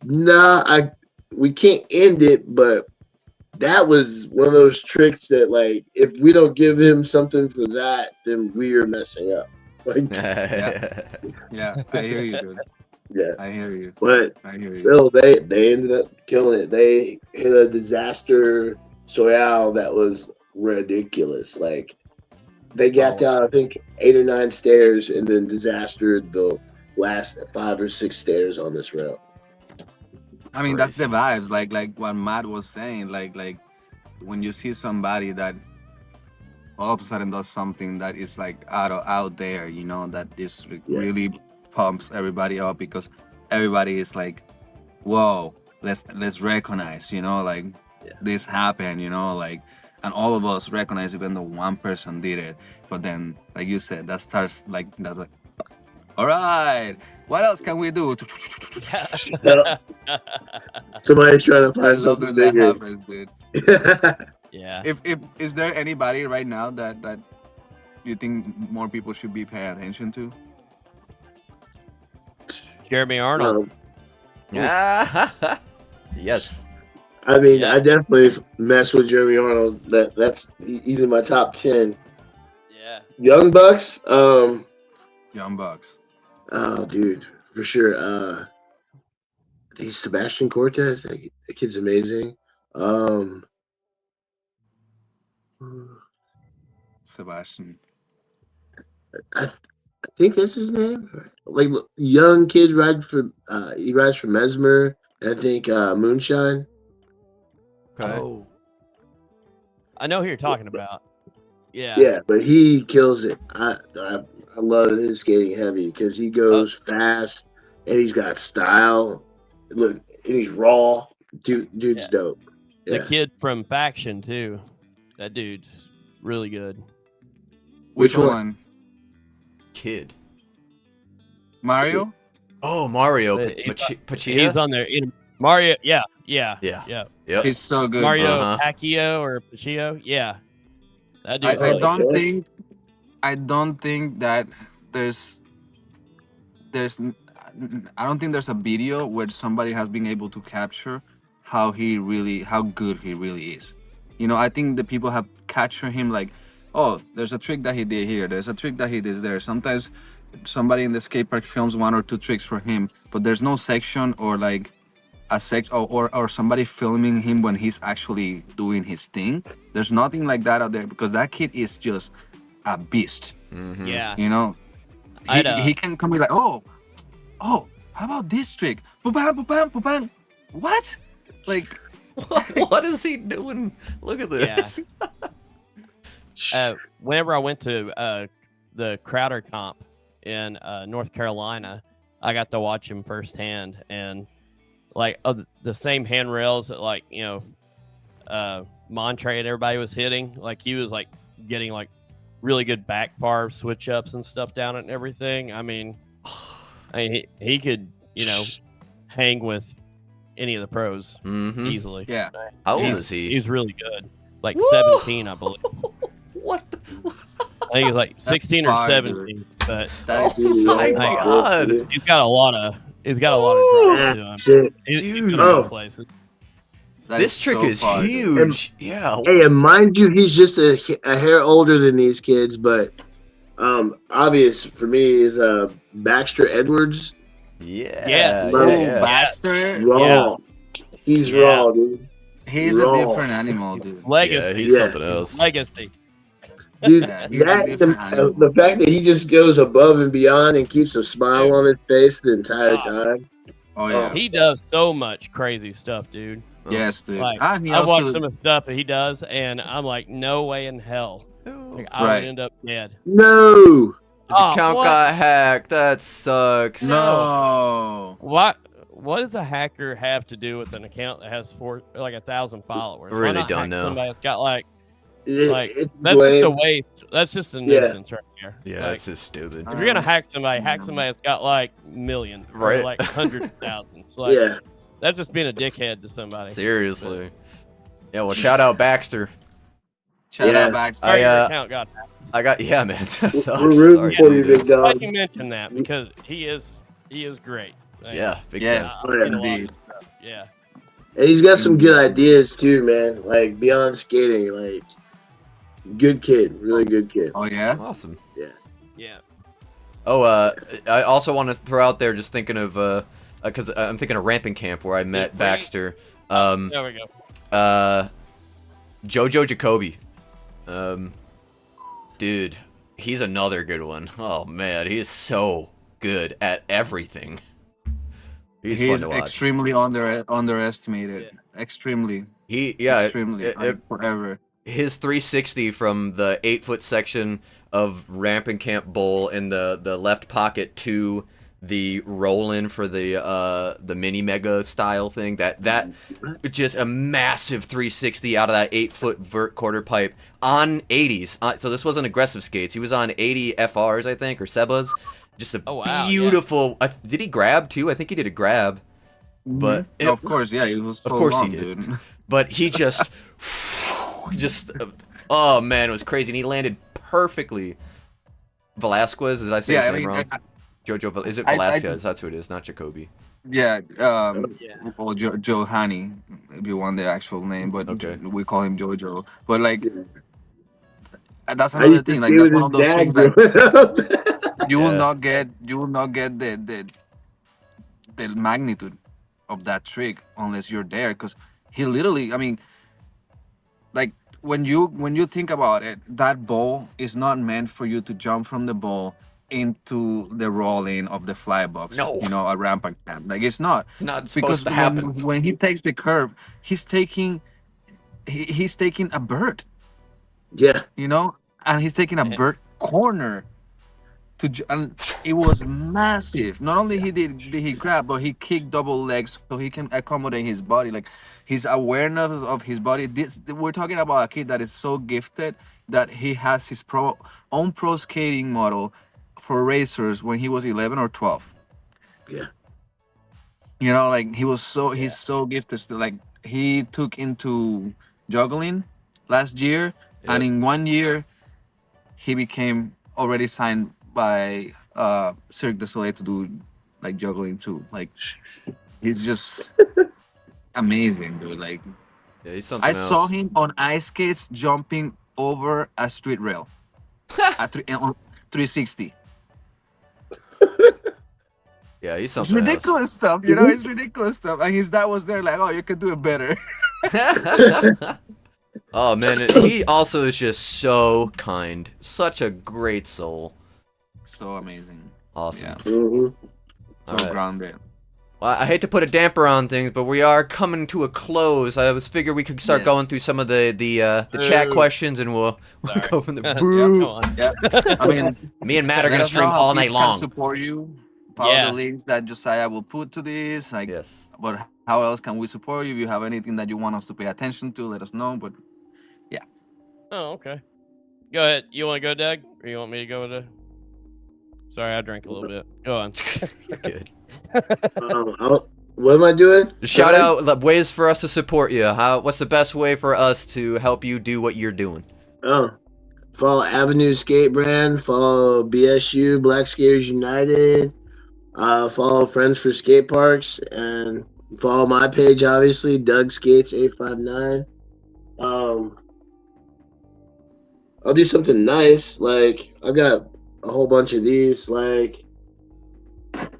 nah, we can't end it, but that was one of those tricks that like, if we don't give him something for that, then we are messing up. Like, Yeah, I hear you, dude. yeah. I hear you. But I hear you. still, they ended up killing it. They hit a disaster Soyal that was ridiculous. Like, they gapped out, I think, 8 or 9 stairs, and then disastered the last 5 or 6 stairs on this rail. I mean, that's the vibes. Like what Matt was saying. Like when you see somebody that all of a sudden does something that is like out there, you know, that just really pumps everybody up, because everybody is like, whoa, let's recognize, you know, like this happened, you know, like, and all of us recognize even though one person did it. But then, like you said, that starts like, that's like, All right. What else can we do? No, somebody's trying to I find love something that bigger. happens, dude. Yeah. If is there anybody right now that you think more people should be paying attention to? Jeremy Arnold. Um, Yeah. Yes. I mean, Yeah. I definitely mess with Jeremy Arnold. He's in my top 10. Yeah. Young Bucks. Young Bucks. Oh, dude, for sure. I think Sebastian Cortez. That kid's amazing. Sebastian. I think that's his name. Like young kid he rides for Mesmer. And I think Moonshine. Okay. Oh. I know who you're talking about. Yeah. Yeah, but he kills it. I love his skating heavy because he goes fast and he's got style. Look, and he's raw. Dude's Yeah. dope. The Yeah. kid from Faction too. That dude's really good. Which Which one? one? Kid. Mario? Oh, Mario Pachia. He's on there. Mario. Yeah. Yeah. Yeah. Yep. He's so good. Mario Uh-huh. Pacquiao or Paccio. Yeah. That dude's I really don't good. think that there's I don't think there's a video where somebody has been able to capture how good he really is. You know, I think the people have captured him like, oh, there's a trick that he did here, there's a trick that he did there. Sometimes somebody in the skate park films 1 or 2 tricks for him, but there's no section or like a or somebody filming him when he's actually doing his thing. There's nothing like that out there because that kid is just a beast. Mhm. Yeah. You know, he can come be like, oh, how about this trick? Boop-bam, boop-bam, boop-bam. What? Like, What is he doing? Look at this. Whenever I went to the Crowder comp in North Carolina, I got to watch him firsthand, and like the same handrails that like Montre and everybody was hitting, like he was like getting like really good back bar switch ups and stuff down it and everything. I mean he could hang with any of the pros Mhm. easily. yeah. How old is he? He's really good. Like Woo! 17, I believe. What? I think he's like 16 or fire, 17, but That is Oh so my fire. God. he's got a lot of Ah, drive to him. shit. He's Dude. going to places. That This trick so is fire, dude. huge. Yeah. Hey, and mind you, he's just a hair older than these kids, but obvious for me is Baxter Edwards. Yeah. Yes. Bro, Yeah. Baxter, Raw. He's Yeah. raw, dude. he's Raw. a different animal, dude. Yeah, Legacy. he's Yeah. something else. Legacy. Dude, Yeah, he's a that different animal. the fact that he just goes above and beyond and keeps a smile on his face the entire Ah. time. Oh yeah. He does so much crazy stuff, dude. Yes, dude. Like, And he I watch also- some of the stuff that he does, and I'm like, no way in hell. Like, I Right. would end up dead. No. His account what? got hacked. That sucks. No. What does a hacker have to do with an account that has 1,000 followers? I really Why not don't hack know. Somebody that's got like It's that's just a lame. waste. That's just a Yeah. nuisance right there. Yeah, Like, that's just stupid. if you're gonna hack somebody that's got like million, Right. or like hundreds of thousands. Like Yeah. that's just being a dickhead to somebody. Seriously. Yeah, well, shout out Baxter. Shout Yeah. out Baxter. Sorry, your I, account got hacked. I got, yeah, man. That sucks. We're rooting Sorry, for you, dude. big dog. Why you mention that? Because he is great. Like, Yeah, big Yes. time. I've seen a lot of Indeed. his stuff. Yeah. And he's got some good ideas too, man. Like beyond skating, like good kid, really good kid. Oh yeah. Awesome. Yeah. Oh, I also want to throw out there, just thinking of, because I'm thinking of Ramping Camp where I met Wait. Baxter. There we go. Jojo Jacoby. Dude, he's another good one. Oh man, he is so good at everything. He's fun He's to watch. extremely underestimated. Extremely. Extremely. Forever. His 360 from the 8-foot section of Ramping Camp Bowl in the left pocket to the roll in for the mini mega style thing, that just a massive 360 out of that 8-foot vert quarter pipe on 80s. So this wasn't aggressive skates. He was on 80 FRs, I think, or Sebas, Just a Oh, wow, yeah. beautiful. Did he grab too? I think he did a grab, but Of course, yeah, it was so Of course long, he did. dude. but he just, oh man, it was crazy, and he landed perfectly. Velasquez, did I say his name wrong? Jojo, is it Velasquez? That's who it is, not Jacoby. Yeah, Yeah. or Johanny, if you want the actual name, but Okay. we call him Jojo. But like, that's I another used to thing. Like, see that's with one of his those dad things that growing up. you will Yeah. not get. You will not get the magnitude of that trick unless you're there, because he literally. I mean, like when you think about it, that ball is not meant for you to jump from the ball into the rolling of the fly box. No. You know, a ramp and camp. Like, it's not. It's not Because supposed to happen. when he takes the curve, he's taking a bird, Yeah. you know, and he's taking a Yeah. bird corner and it was massive. Not only did he grab, but he kicked double legs so he can accommodate his body, like his awareness of his body. We're talking about a kid that is so gifted that he has his own pro skating model for racers when he was 11 or 12. Yeah. You know, like he's so gifted. Still, like he took into juggling last year, and Yep. in 1 year he became already signed by Cirque du Soleil to do like juggling too. Like, he's just amazing, dude. Like, Yeah, he's something I else. saw him on ice skates jumping over a street rail on 360. Yeah, he's It's something ridiculous stuff, you know. It's ridiculous stuff, and his dad was there, like, "Oh, you could do it better." else. Oh man, he also is just so kind. Such a great soul. So amazing. Awesome. Yeah. Mhm. So All right. grounded. Well, I hate to put a damper on things, but we are coming to a close. I was figure we could start Yes. going through some of the chat Boo. questions, and we'll Sorry. go from there. Yeah, Boo. come on. Yeah. I mean, Me and Matt are let gonna us know stream how all we night can long. Support you. Follow Yeah. the links that Josiah will put to this. Like, Yes. but how else can we support you? If you have anything that you want us to pay attention to, let us know. But Oh, okay. Go ahead. You want to go, Doug? Or you want me to go to... Sorry, I drank a little bit. Go on. Good. What am I doing? Just shout Sorry? out ways for us to support you. What's the best way for us to help you do what you're doing? Oh, follow Avenue Skate Brand. Follow BSU Black Skaters United. Follow Friends for Skate Parks, and follow my page, obviously, Doug Skates 859. I'll do something nice. Like, I've got a whole bunch of these. Like,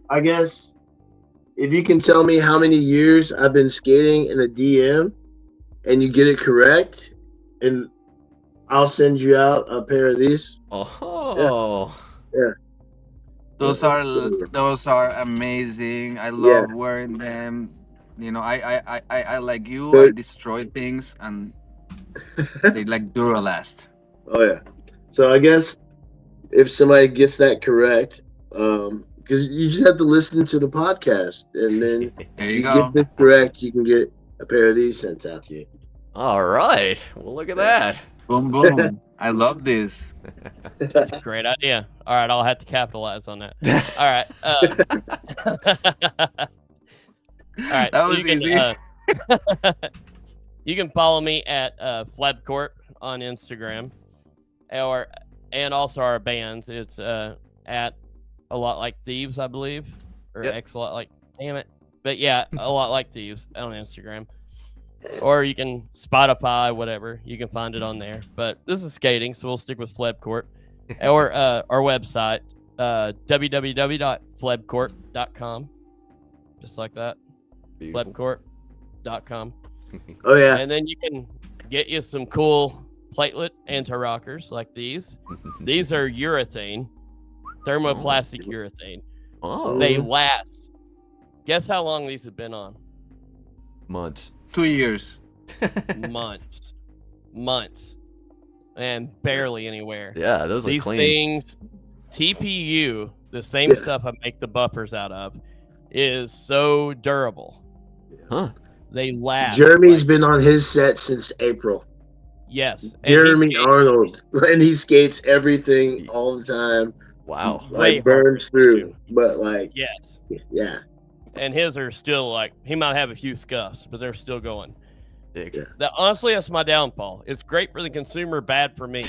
I guess if you can tell me how many years I've been skating in a DM and you get it correct, and I'll send you out a pair of these. Oh. those are amazing. I love wearing them. You know, I like you. I destroy things, and they like Duralast. Oh yeah. So I guess if somebody gets that correct, because you just have to listen to the podcast, and then There you you go. get this correct, you can get a pair of these sent out to you. All right. Well, look at that. Boom, boom. I love this. That's a great idea. All right, I'll have to capitalize on that. All right. All right. That was you can, easy. You can follow me at Phlebo on Instagram, and also our bands. It's at A Lot Like Thieves, I believe, or Yep. X a lot like. Damn it. But yeah, A Lot Like Thieves on Instagram. Or you can Spotify, whatever. You can find it on there. But this is skating, so we'll stick with Phlebo. Or our website, www.phlebcorp.com. Just like that. Beautiful. Phlebcorp.com. Oh yeah. And then you can get you some cool platelet anti-rockers like these. These are urethane, thermoplastic urethane. Oh. They last. Guess how long these have been on? Months. 2 years. Months. And barely anywhere. Yeah, those look These clean. things, TPU, the same stuff I make the buffers out of, is so durable. Huh. They last. Jeremy's like- been on his set since April. Yes. And Jeremy he skates- Arnold, and he skates everything all the time. Wow. way like burns harder to through, do. but like Yes. yeah, And his are still like, he might have a few scuffs, but they're still going. Dick. Yeah. Honestly, that's my downfall. It's great for the consumer, bad for me.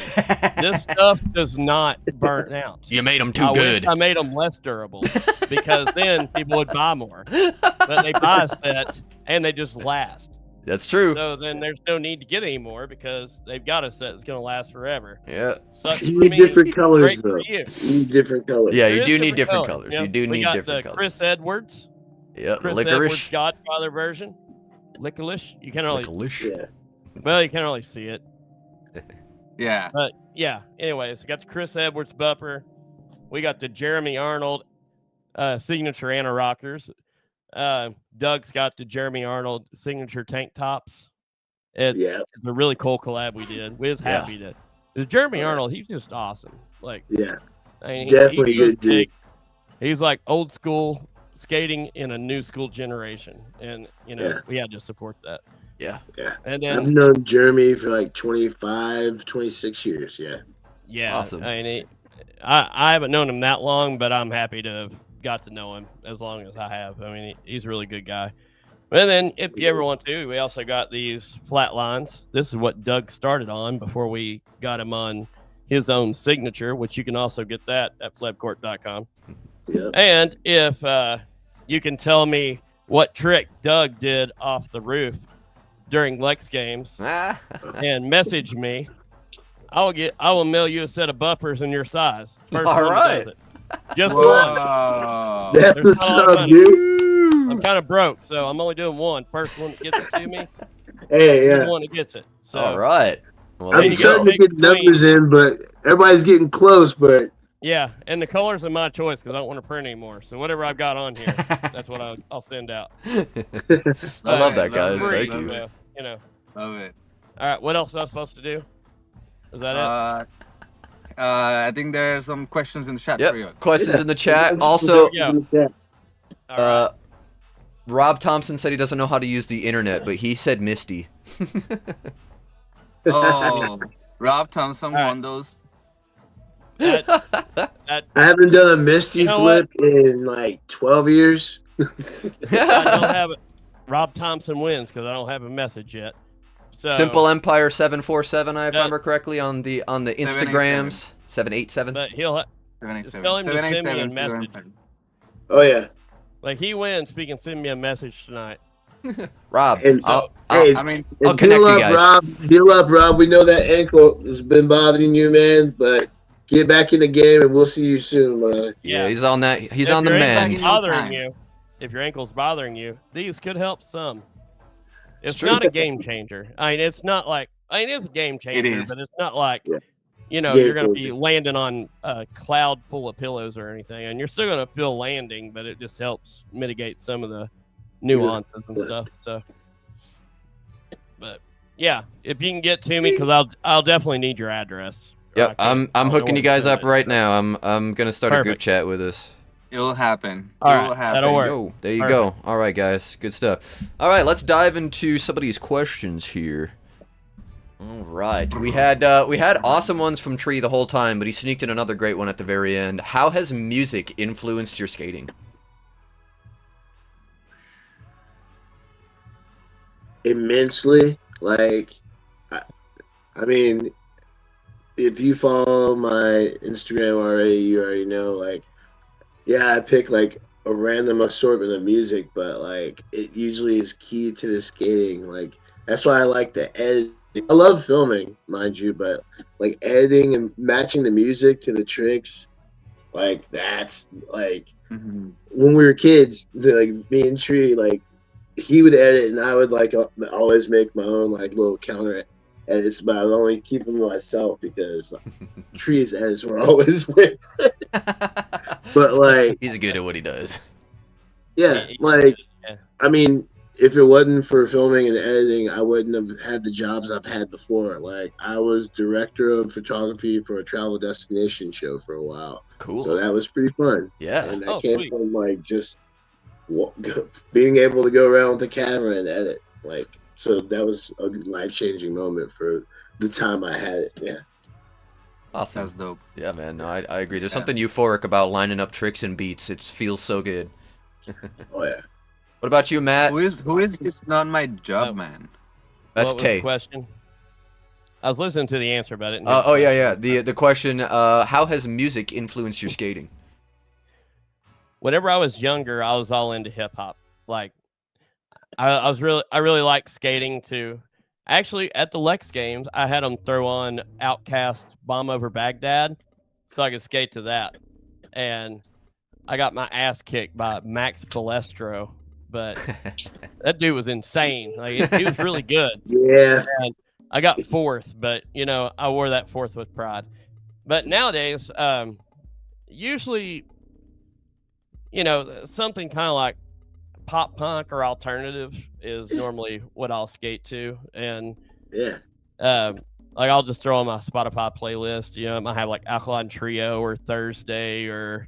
This stuff does not burn out. You made them too I wish good. I made them less durable because then people would buy more. But they buy a set and they just last. That's true. So then there's no need to get any more because they've got a set that's going to last forever. Yeah. Sucks you for need me, different colors great though. for you. You need different colors. Yeah, There you is do need different colors. You know, You do we need got different the colors. Chris Edwards. Yeah, Chris licorice. Edwards Godfather version. Licorice. You can't really, Licorice. Yeah. well, you can't really see it. Yeah. But yeah, anyways, we got the Chris Edwards bumper. We got the Jeremy Arnold signature Anna Rockers. Doug's got the Jeremy Arnold signature tank tops. It's a really cool collab we did. We was happy to. The Jeremy Arnold, he's just awesome. Like, Yeah. I mean, Definitely he just good dude. he's like old school skating in a new school generation, and you know we had to support that. Yeah. Yeah. And I've then known Jeremy for like 25, 26 years. Yeah. yeah, Awesome. I mean, I haven't known him that long, but I'm happy to have got to know him as long as I have. I mean, he's a really good guy. And then if you ever want to, we also got these flat lines. This is what Doug started on before we got him on his own signature, which you can also get that at flebcourt.com. Yeah. And if you can tell me what trick Doug did off the roof during Lex games and message me, I will mail you a set of bumpers in your size. First All one that right. does it. Just one. Whoa. That's There's what's not a lot of up, money. dude. I'm kind of broke, so I'm only doing one. First one that gets it to me, Hey, the yeah. one that gets it. So All right. Well, there I'm you trying go. to get numbers in, but everybody's getting close. But yeah, and the colors are my choice because I don't want to print anymore. So whatever I've got on here, that's what I'll send out. I love that, guys. Love it, Thank love you. it. You know. Love it. All right, what else am I supposed to do? Is that it? I think there are some questions in the chat for you. Yep. Questions in the chat. Also, Yeah. Yeah. All right. Rob Thompson said he doesn't know how to use the internet, but he said Misty. Oh, Rob Thompson All right. won those. That, I haven't done a Misty You know flip in like 12 years. I don't have it. Rob Thompson wins because I don't have a message yet. So Simple Empire 747, if I Yeah. remember correctly, on the Instagrams. 787. but he'll Just tell him to send me a message. Oh yeah. like he wins. He can send me a message tonight. Rob, And- I'll Hey, I mean, I'll and connect heal you up, guys. Rob. Heal up, Rob. We know that ankle has been bothering you, man. But get back in the game, and we'll see you soon, man. yeah, he's on that. He's If on the your mend. ankle's bothering you, if your ankle's bothering you, these could help some. It's true. not a game changer. I mean, it's not like it is a game changer, is. but it's not like Yeah. you know Game you're going to be changer. landing on a cloud full of pillows or anything, and you're still going to feel landing, but it just helps mitigate some of the nuances and Yeah. stuff. So, but yeah, if you can get to me, because I'll definitely need your address. Yep, I'm hooking you guys up right now. now. I'm gonna start a group Perfect. chat with us. It'll happen. All It right, will happen. that'll work. Yo, there you go. All right, guys, good stuff. All right, let's dive into some of these questions here. All right, we had awesome ones from Tree the whole time, but he sneaked in another great one at the very end. How has music influenced your skating? Immensely. Like, I mean, if you follow my Instagram already, you already know. Like, yeah, I pick like a random assortment of music, but like it usually is key to the skating. Like, that's why I like the editing. I love filming, mind you, but like editing and matching the music to the tricks, like that's like Mhm. when we were kids, like me and Tree, like he would edit and I would like always make my own like little counter edits, but I would only keep them to myself because Tree's edits were always with. But like, He's good at what he does. yeah, Yeah. like Yeah. I mean, if it wasn't for filming and editing, I wouldn't have had the jobs I've had before. Like I was director of photography for a travel destination show for a while, Cool. so that was pretty fun. Yeah. And that Oh, came sweet. from like just being able to go around with the camera and edit. Like, so that was a life-changing moment for the time I had it. Yeah. Awesome. That's dope. Yeah, man. No, I agree. There's Yeah. something euphoric about lining up tricks and beats. It feels so good. Oh yeah. What about you, Matt? Who is It's Not My Job, Oh. man? That's What was Tay. the question? I was listening to the answer, but I didn't. Oh yeah. The question. How has music influenced your skating? Whenever I was younger, I was all into hip hop. Like, I really liked skating too. Actually, at the Lex Games, I had them throw on Outkast "Bomb Over Baghdad," so I could skate to that. And I got my ass kicked by Max Balestro, but that dude was insane. Like, he was really good. Yeah. And I got fourth, but I wore that fourth with pride. But nowadays, usually, something kind of like pop punk or alternative is normally what I'll skate to, and Yeah. like I'll just throw on my Spotify playlist. I might have like Alkaline Trio or Thursday or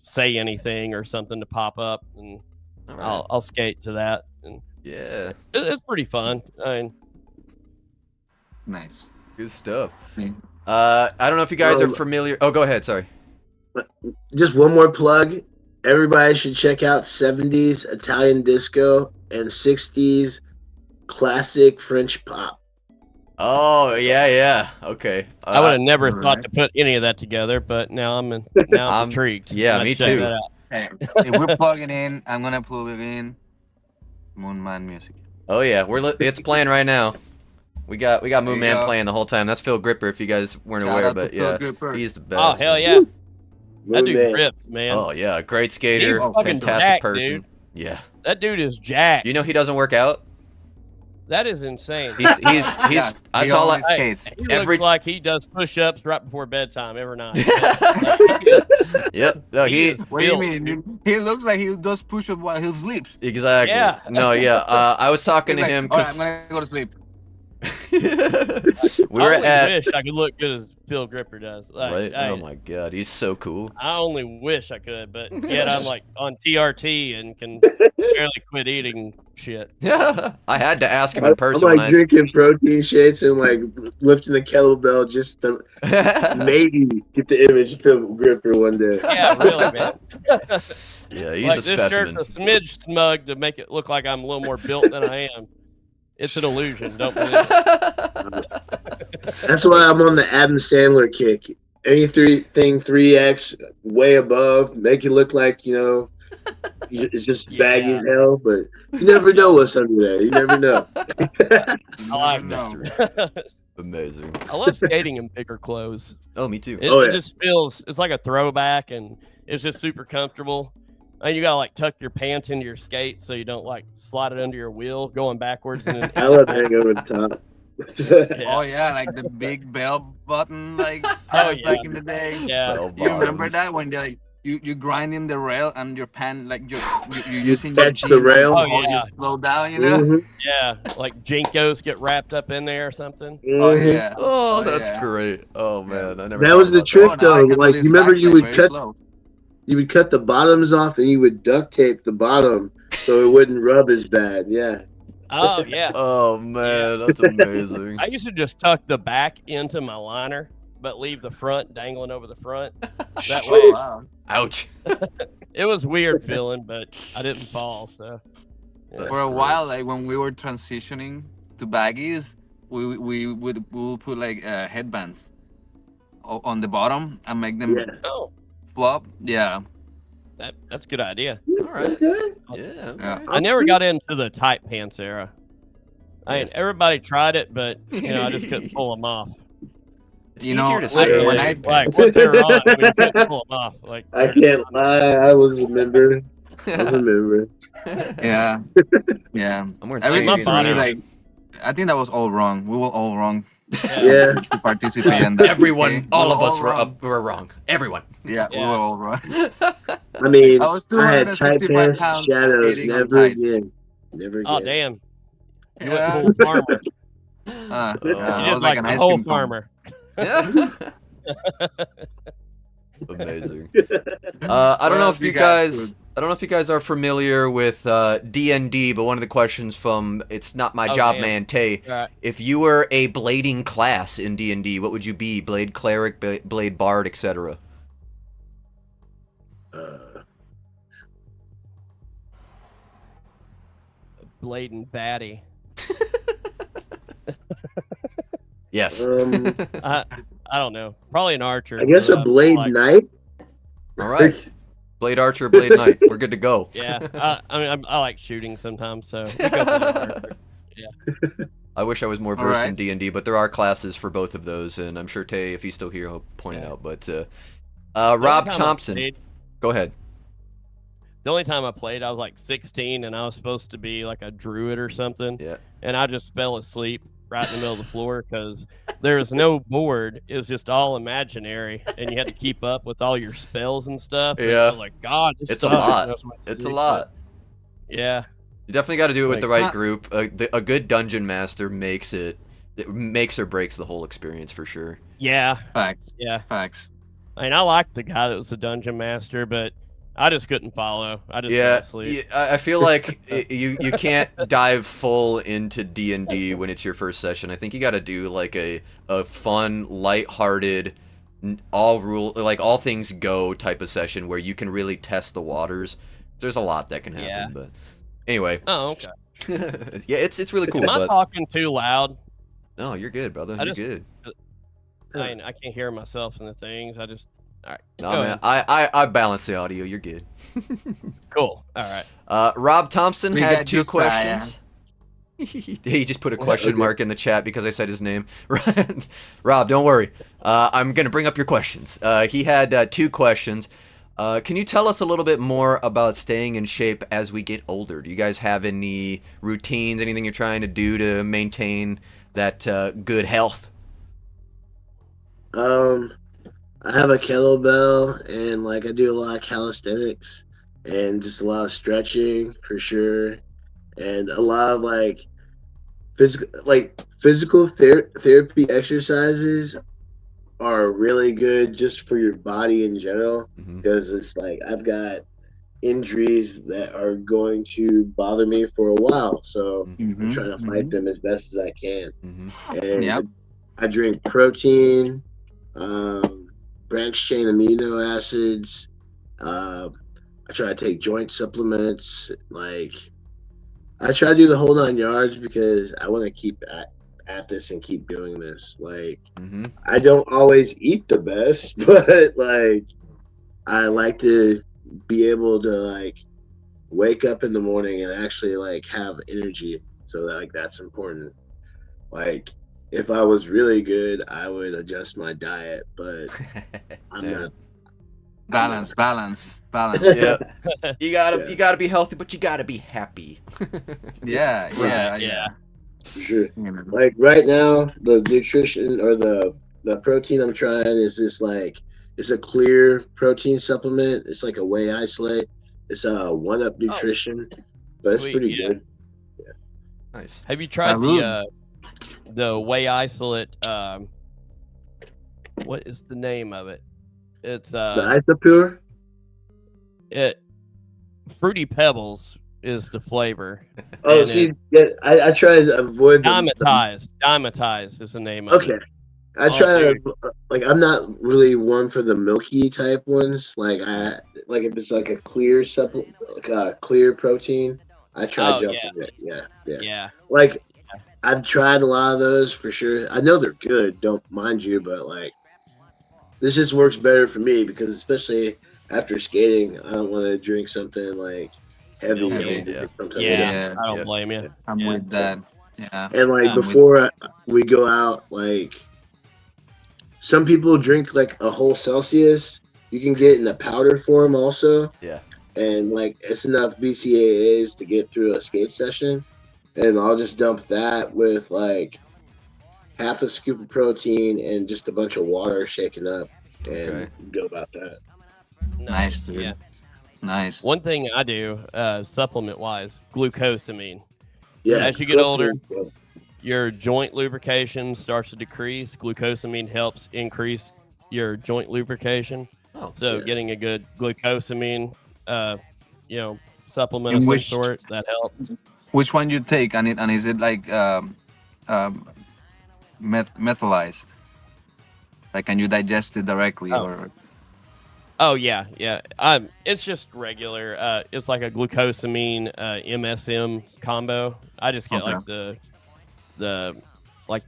Say Anything or something to pop up, and All right. I'll skate to that, and Yeah. it's pretty fun. I mean, Nice. Good stuff. Yeah. I don't know if you guys are familiar. Oh, go ahead. Sorry. Just one more plug. Everybody should check out 70s Italian disco and 60s classic French pop. Oh yeah. Okay. I would have never all thought right. to put any of that together, but now I'm I'm- intrigued. yeah, I'll me check too. that out. Hey, if we're plugging in, I'm gonna plug in Moonman music. Oh yeah. It's playing right now. We got Moon There you Man go. playing the whole time. That's Phil Gripper, if you guys weren't Shout aware, out to but Phil yeah, Gripper. he's the Oh best. hell yeah, that dude Man. rips, man. Oh yeah, great skater, He's fucking fantastic jacked, person. dude. Yeah. That dude is jacked. You know he doesn't work out. That is insane. He's Yeah, that's he all always I. skates. He every- looks like he does push-ups right before bedtime every night. Yep. No, he is What do you built. mean? Dude? He looks like he does push-up while he sleeps. exactly. Yeah. No, yeah. I was talking He's to like, him "All right, because I'm gonna go to sleep. we were I only at. wish I could look good as Phil Gripper does. Like, Right. I, Oh my god, he's so cool. I only wish I could, but yet I'm like on TRT and can barely quit eating shit. I had to ask him I'm in person like when drinking protein shakes and like lifting the kettlebell just to I. maybe get the image of Gripper one day. Yeah, really, man. Yeah, he's Like a this specimen. shirt's a smidge smug to make it look like I'm a little more built than I am. It's an illusion. Don't believe it. That's why I'm on the Adam Sandler kick. Anything 3X way above, make it look like, it's just baggy Yeah. as hell, but you never know what's under there. You never know. I like Mystery. that. Amazing. I love skating in bigger clothes. Oh, me too. It, Oh, it yeah. just feels, it's like a throwback, and it's just super comfortable. And you gotta like tuck your pants into your skate so you don't like slide it under your wheel going backwards. And I love hang over the top. Yeah. Oh yeah, like the big bell button, like Oh, was yeah. back in the day. Yeah. Bell You remember bottoms. that when they like you grinding the rail and your pan like you're using your Touch the jeans rail. to Oh, hold yeah. you slow down, you know? Mhm, Yeah, like Jinkos get wrapped up in there or something. Oh mhm. yeah. Oh, that's yeah. great. Oh man, I never. That thought was the about trick. Oh, now I though, can like, do you remember this you backside would very cut- slow. You would cut the bottoms off and you would duct tape the bottom so it wouldn't rub as bad. Yeah. Oh yeah. Oh man, that's amazing. I used to just tuck the back into my liner, but leave the front dangling over the front. That Oh, way, wow. Ouch. it was weird feeling, but I didn't fall. So yeah. For a great. while, like when we were transitioning to baggies, we would put like headbands on the bottom and make them Yeah. Oh, flop. Yeah. that's a good idea. All right. Okay. Yeah. Yeah. I never got into the tight pants era. I mean, everybody tried it, but I just couldn't pull them off. It's You easier know, to like, say. when Like once they were on, I mean, you couldn't pull them off. Like I can't lie. I was a member. I was a member. Yeah. Yeah. I'm wearing Everything my skating for body- me, right like, I think that was all wrong. We were all wrong Yeah. to participate in now. that. Everyone, okay? all We of us all were wrong. were wrong. Everyone. Yeah, we Yeah. were all wrong. I mean, I was I had tight 265 pants, pounds shadows, skating on never tights. again. Never again. oh damn, you Yeah. went full farmer. Yeah, You You I did was like an the ice whole cream cone. farmer. Amazing. I don't know if you guys I don't know if you guys are familiar with D&D, but one of the questions from It's Not My Job, damn. Man, Tay. Right. If you were a blading class in D&D, what would you be? Blade Cleric, Blade Bard, etc.? Blatant baddie. Yes. I don't know. Probably an archer. I guess a blade knight. All right. Blade Archer, Blade Knight. We're good to go. Yeah. I mean, I like shooting sometimes, so we go for the archer. Yeah. I wish I was more versed in right. D&D, but there are classes for both of those, and I'm sure Tay, if he's still here, he'll point it out. But The Rob only time I Thompson, played- go ahead. The only time I played, I was like 16, and I was supposed to be like a druid or something. Yeah. And I just fell asleep right in the middle of the floor because there was no board. It was just all imaginary, and you had to keep up with all your spells and stuff. And Yeah. I was like, God, this It's a sucks. lot. And I was like, It's a "Sick," lot. but yeah. You definitely got to do it with the Like- right group. A good dungeon master makes it makes or breaks the whole experience for sure. Yeah. Facts. Yeah. Facts. I mean, I liked the guy that was the dungeon master, but I just couldn't follow. I just fell Yeah, asleep. I feel like you can't dive full into D&D when it's your first session. I think you got to do like a fun, lighthearted, all things go type of session where you can really test the waters. There's a lot that can happen, Yeah. but anyway, Oh, okay. yeah, it's really cool. Am I But talking too loud? no, you're good, brother. I You're just- good. I mean, I can't hear myself in the things. I just. All right. No, go man, ahead. I balance the audio. You're good. Cool. All right. Rob Thompson We had got 2 you, Saya. questions. He just put a question mark in the chat because I said his name. Rob, don't worry. I'm going to bring up your questions. He had 2 questions. Can you tell us a little bit more about staying in shape as we get older? Do you guys have any routines, anything you're trying to do to maintain that good health? I have a kettlebell and like I do a lot of calisthenics and just a lot of stretching for sure, and a lot of like physical therapy exercises are really good just for your body in general, Mhm. because it's like I've got injuries that are going to bother me for a while, so I'm trying to fight them as best as I can. Mm-hmm. And Yep. I drink protein, branched chain amino acids. I try to take joint supplements. Like, I try to do the whole 9 yards because I want to keep at this and keep doing this. Like, Mm-hmm. I don't always eat the best, but like, I like to be able to like wake up in the morning and actually like have energy. So that, like, that's important. Like, if I was really good, I would adjust my diet, but I'm not. Balance. Yeah. You gotta be healthy, but you gotta be happy. Yeah. Yeah. For sure. You know. Like right now, the nutrition or the protein I'm trying is this like, it's a clear protein supplement. It's like a whey isolate. It's a 1UP nutrition, but it's Sweet, pretty yeah. good. Nice. Have you tried Salud. the whey isolate? What is the name of it? It's The Isopure. Fruity Pebbles is the flavor. Oh, And see, yeah, I try to avoid Dimetized is the name of Okay. it. I Oh, try dude. to, like, I'm not really one for the milky type ones. Like, if it's like a clear supplement, like a clear protein, I try Oh, to jump yeah. on it. Yeah. Yeah. Like, I've tried a lot of those for sure. I know they're good, don't mind you, but like, this just works better for me because especially after skating, I don't want to drink something like heavy. Heavy, and yeah. something Yeah. like Yeah. I don't Yeah. blame you. I'm Yeah. with that. Yeah. that. And like I'm with- before we go out, like, some people drink like a whole Celsius. You can get in a powder form also. Yeah. And like, it's enough BCAAs to get through a skate session. And I'll just dump that with like half a scoop of protein and just a bunch of water shaken up and Okay. go about that. Nice, dude. Yeah. Nice. One thing I do, supplement wise, glucosamine. Yeah. As you get older, Yeah. your joint lubrication starts to decrease. Glucosamine helps increase your joint lubrication. Oh, So Yeah. getting a good glucosamine, supplement In of some which- sort that helps. Which one you take, and is it like methylized? Like, can you digest it directly, or? Oh yeah. It's just regular. It's like a glucosamine MSM combo. I just get like the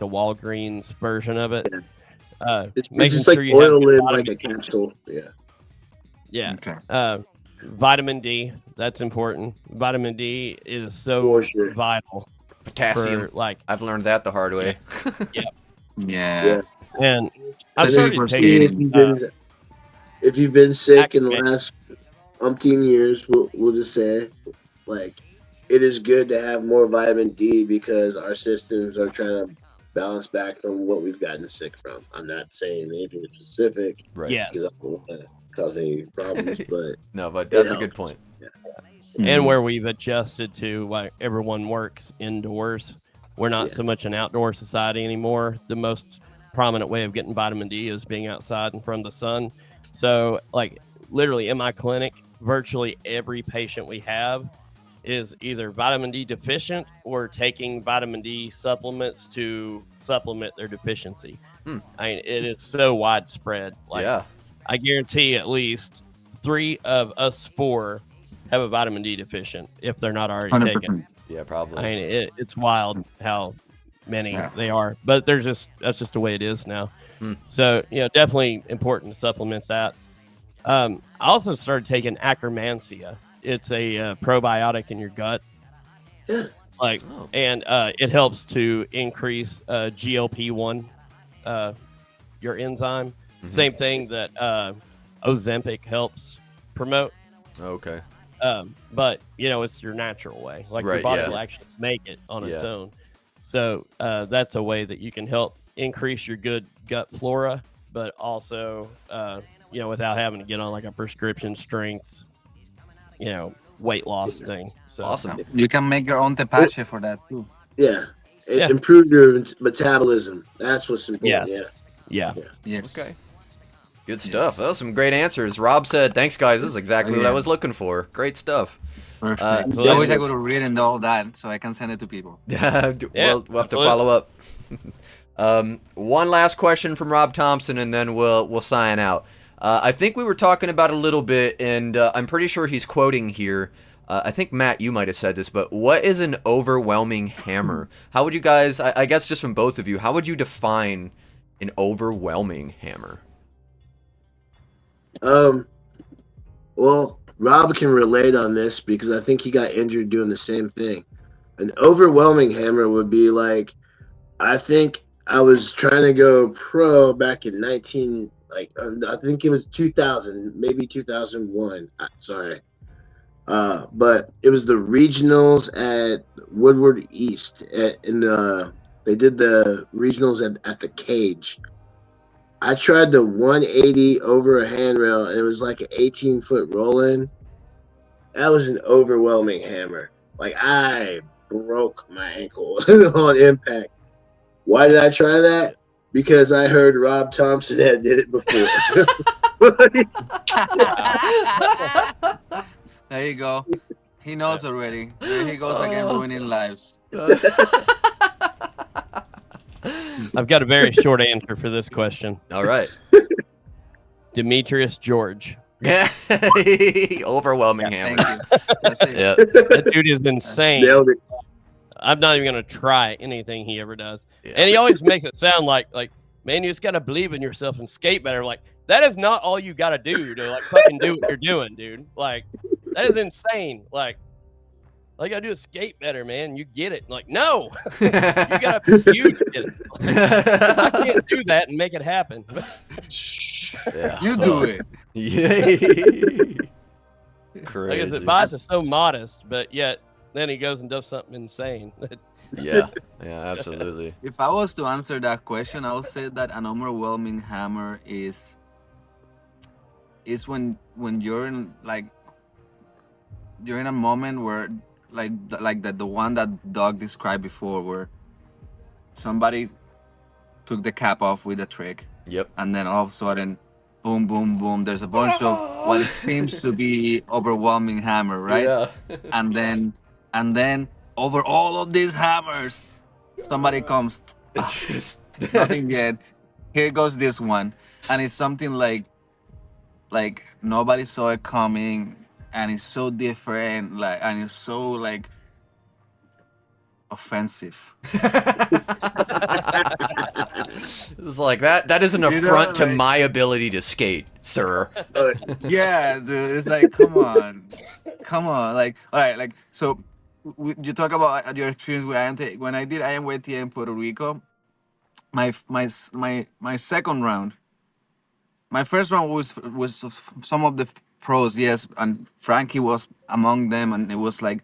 Walgreens version of it. It's Making just like sure you have oil good in like vitamin- a capsule. Yeah. yeah. Okay. Vitamin D, that's important. Vitamin D is so For sure. vital Potassium. for like I've learned that the hard way. Yeah. and I've That is started for taking If you've been sick in the Activate. last umpteen years, we'll just say, like, it is good to have more vitamin D because our systems are trying to balance back from what we've gotten sick from. I'm not saying anything specific Right. yes. because I don't want to cause any problems, but No, but that's a helps. good point. and where we've adjusted to like everyone works indoors. We're not so much an outdoor society anymore. The most prominent way of getting vitamin D is being outside and from the sun. So like literally in my clinic, virtually every patient we have is either vitamin D deficient or taking vitamin D supplements to supplement their deficiency. Hmm. I mean, it is so widespread. Like Yeah. I guarantee at least 3 of us 4 have a vitamin D deficient if they're not already 100%. taken. Yeah, probably. I mean, it's wild how many Yeah. they are, but that's just the way it is now. Hmm. So, definitely important to supplement that. I also started taking Akkermansia. It's a probiotic in your gut. Yeah. Like, Oh. and it helps to increase GLP-1, your enzyme. Mhm. Same thing that Ozempic helps promote. Okay. But it's your natural way. Like your Right, body yeah. will actually make it on its Yeah. own. So that's a way that you can help increase your good gut flora, but also without having to get on like a prescription strength, weight loss thing. So Awesome. You can make your own tepache for that too. yeah, it Yeah. improved your metabolism. That's what's important. Yes. Yeah. Yeah. Yes. Okay. Good stuff. That was some great answers. Rob said, "Thanks, guys. This is exactly what I was looking for. Great stuff." Perfect. Uh, I wish I could have written all that so I can send it to people. we'll have to absolutely. follow up. One last question from Rob Thompson, and then we'll sign out. I think we were talking about a little bit, and I'm pretty sure he's quoting here. I think, Matt, you might have said this, but what is an overwhelming hammer? How would you guys, I guess just from both of you, how would you define an overwhelming hammer? Well, Rob can relate on this because I think he got injured doing the same thing. An overwhelming hammer would be like, I think I was trying to go pro back in I think it was 2000, maybe 2001. Sorry. But it was the regionals at Woodward East. They did the regionals at the Cage. I tried the 180 over a handrail, and it was like an 18-foot roll-in. That was an overwhelming hammer. Like, I broke my ankle on impact. Why did I try that? Because I heard Rob Thompson had did it before. There you go. He knows already. There he goes again, ruining lives. I've got a very short answer for this question. All right. Demetrius George. Overwhelming Thank hammer. you. That's it. Yeah. That dude is insane. Nailed it. I'm not even gonna try anything he ever does. Yeah. And he always makes it sound like man, you just gotta believe in yourself and skate better. Like that is not all you gotta do to like fucking do what you're doing, dude. Like that is insane. Like all you gotta do is skate better, man. You get it. Like no, you get it. I can't do that and make it happen. Yeah. You do it. Yeah. Crazy. Like his advice is so modest, but yet then he goes and does something insane. Yeah. Yeah. Absolutely. If I was to answer that question, I would say that an overwhelming hammer is when you're in you're in a moment where the one that Doug described before, where somebody took the cap off with a trick, Yep. and then all of a sudden, boom, boom, boom. There's a bunch of what seems to be overwhelming hammer, right? Yeah. And then over all of these hammers, somebody comes. It's just Nothing yet. Here goes this one, and it's something like nobody saw it coming, and it's so different, like, and it's so like offensive. It's like that is an You know, affront to like- my ability to skate, sir. Yeah, dude, it's like, come on, like, all right, like, so you talk about your experience with IMT. When I did IMWT in Puerto Rico, my second round, my first round was some of the pros, yes, and Frankie was among them, and it was like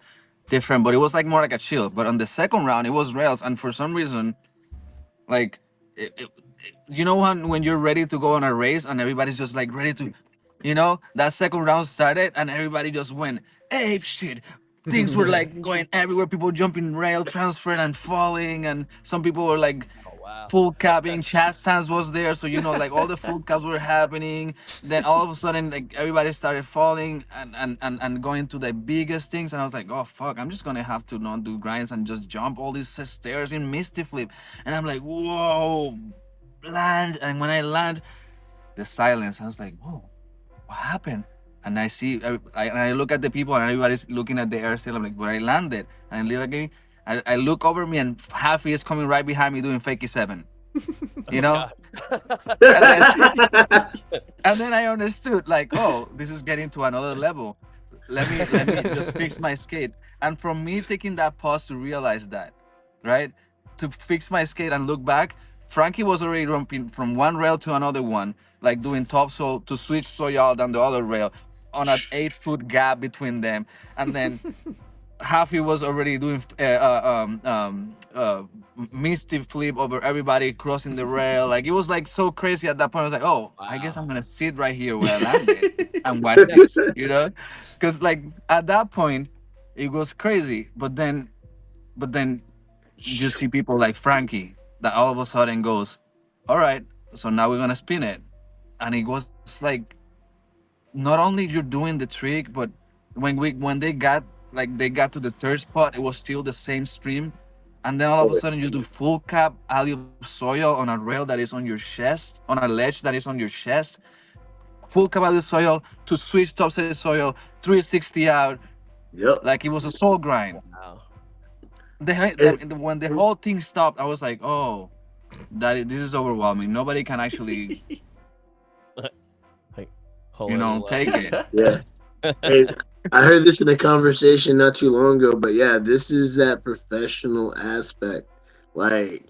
different, but it was like more like a chill. But on the second round, it was rails, and for some reason, like, you know, when you're ready to go on a race and everybody's just like ready to, you know, that second round started and everybody just went ape shit. Things were like going everywhere. People jumping rail, transferring and falling, and some people were like wow. full capping. Chaz Sands was there, so you know, like all the full caps were happening. Then all of a sudden, like everybody started falling and going to the biggest things, and I was like, oh fuck, I'm just gonna have to not do grinds and just jump all these stairs in Misty Flip. And I'm like, whoa, land. And when I land, the silence, I was like, whoa, what happened? And I see, I look at the people and everybody's looking at the air still. I'm like, but I landed. And I look over me and Happy is coming right behind me doing fakie 7. You know? And then I understood, like, oh, this is getting to another level. Let me just fix my skate. And from me taking that pause to realize that, right? To fix my skate and look back, Frankie was already jumping from one rail to another one, like doing topsoil to switch soil down the other rail on an 8-foot gap between them. And then Happy was already doing Misty Flip over everybody crossing the rail. Like, it was like so crazy at that point. I was like, oh, I guess I'm gonna sit right here where I landed and watch this, you know? Because like at that point, it was crazy. But then you see people like Frankie that all of a sudden goes, all right, so now we're gonna spin it. And it was like, not only you're doing the trick, but when they got to the third spot, it was still the same stream. And then all of a sudden you do full cap alley soil on a rail that is on your chest, on a ledge that is on your chest, full cap alley soil to switch topside soil, 360 out. Yep. Like it was a soul grind. Wow. When the whole thing stopped, I was like, oh, this is overwhelming. Nobody can actually, you know, take it. Yeah. Hey, I heard this in a conversation not too long ago, but yeah, this is that professional aspect. Like,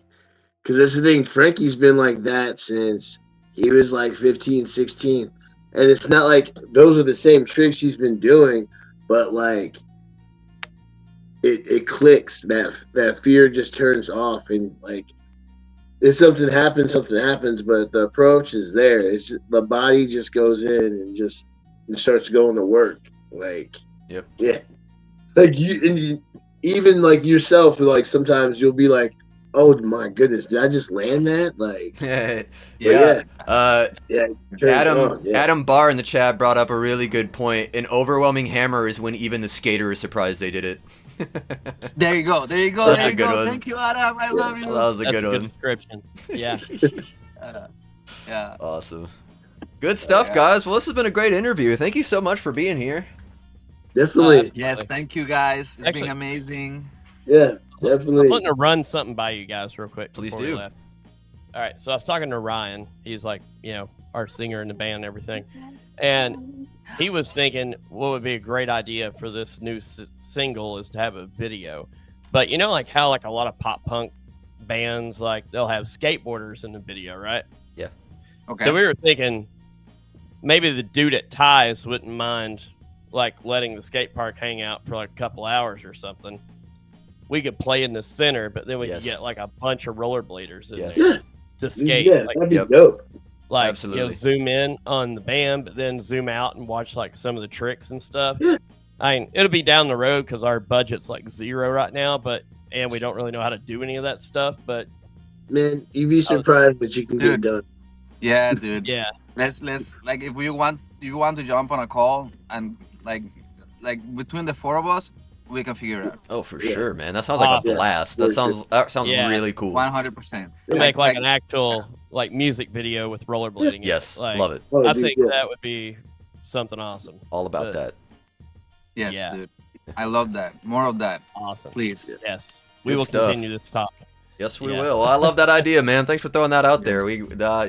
because that's the thing, Frankie's been like that since he was like 15, 16. And it's not like those are the same tricks he's been doing, but like, it clicks, that fear just turns off, and like, if something happens, but the approach is there. It's just, the body just goes in and starts going to work. Like, Yep. Yeah, like you even like yourself, like sometimes you'll be like, oh my goodness, did I just land that? Like, yeah. yeah. Adam Barr in the chat brought up a really good point. An overwhelming hammer is when even the skater is surprised they did it. There you go. That's a good one. Thank you, Adam. I love you. That was a That's good a one. good description. Yeah. Yeah. Awesome. Good stuff, guys. Well, this has been a great interview. Thank you so much for being here. Definitely. Yes, thank you guys. It's Actually- been amazing. Yeah, I'm definitely. wanting to run something by you guys real quick. Please before we do. left. All right, so I was talking to Ryan. He's like, you know, our singer in the band and everything. And he was thinking what would be a great idea for this new single is to have a video. But you know, like how like a lot of pop punk bands, like they'll have skateboarders in the video, right? Yeah. Okay. So we were thinking maybe the dude at Ties wouldn't mind like letting the skate park hang out for like a couple hours or something. We could play in the center, but then we Yes. could get like a bunch of rollerbladers in Yes. there to skate. Yeah, Like, that'd be Yep. dope. like Absolutely. You know, zoom in on the band, but then zoom out and watch like some of the tricks and stuff. Yeah. I mean, it'll be down the road because our budget's like zero right now, and we don't really know how to do any of that stuff. But Man, you'd be surprised what you can get Dude. done. Yeah, dude. Yeah. Let's like if you want to jump on a call and like between the four of us, we can figure it out. Oh, for Yeah. sure, man. That sounds like a Awesome. blast. Yeah. That sounds Yeah. really cool. 100%. To make like an actual like music video with rollerblading. in it. Yes, Like, love it. Oh, I dude, think yeah. that would be something awesome. All about But- that. Yes, Yeah. dude. I love that. More of that, Awesome. please. Yeah. Yes. We Good will stuff. continue this topic. Yes, we Yeah. will. Well, I love that idea, man. Thanks for throwing that out there. Yes.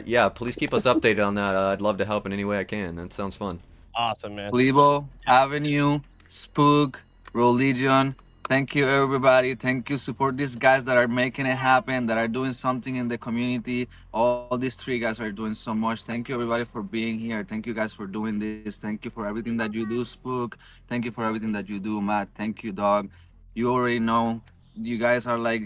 We, yeah, please keep us updated on that. I'd love to help in any way I can. That sounds fun. Awesome, man. Phlebo, Avenue, Spook, Rolligion. Thank you, everybody. Thank you. Support these guys that are making it happen, that are doing something in the community. All these three guys are doing so much. Thank you, everybody, for being here. Thank you, guys, for doing this. Thank you for everything that you do, Spook. Thank you for everything that you do, Matt. Thank you, Dog. You already know. You guys are like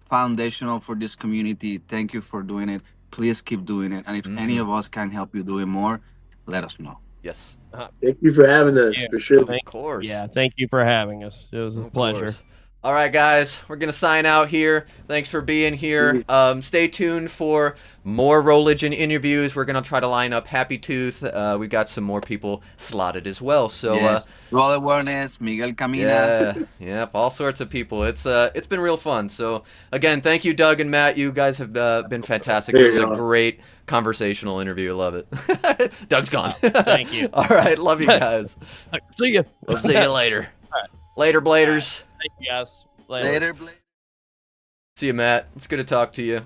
foundational for this community. Thank you for doing it. Please keep doing it. And if any of us can help you do it more, let us know. Yes, Thank you for having us, Yeah. for sure. of course. Yeah, thank you for having us. It was a Of pleasure. course. All right, guys, we're gonna sign out here. Thanks for being here. Stay tuned for more Rolligion interviews. We're gonna try to line up Happy Tooth. We got some more people slotted as well. So Yes. Roll Awareness, Miguel Camina. yeah, yep, all sorts of people. It's been real fun. So again, thank you, Doug and Matt. You guys have been fantastic. There It was you a go. great conversational interview. Love it. Doug's gone. Thank you. All right, love you guys. See you. We'll see you later. All right. Later, Bladers. Thank you, guys. Later, Blake. See you, Matt. It's good to talk to you.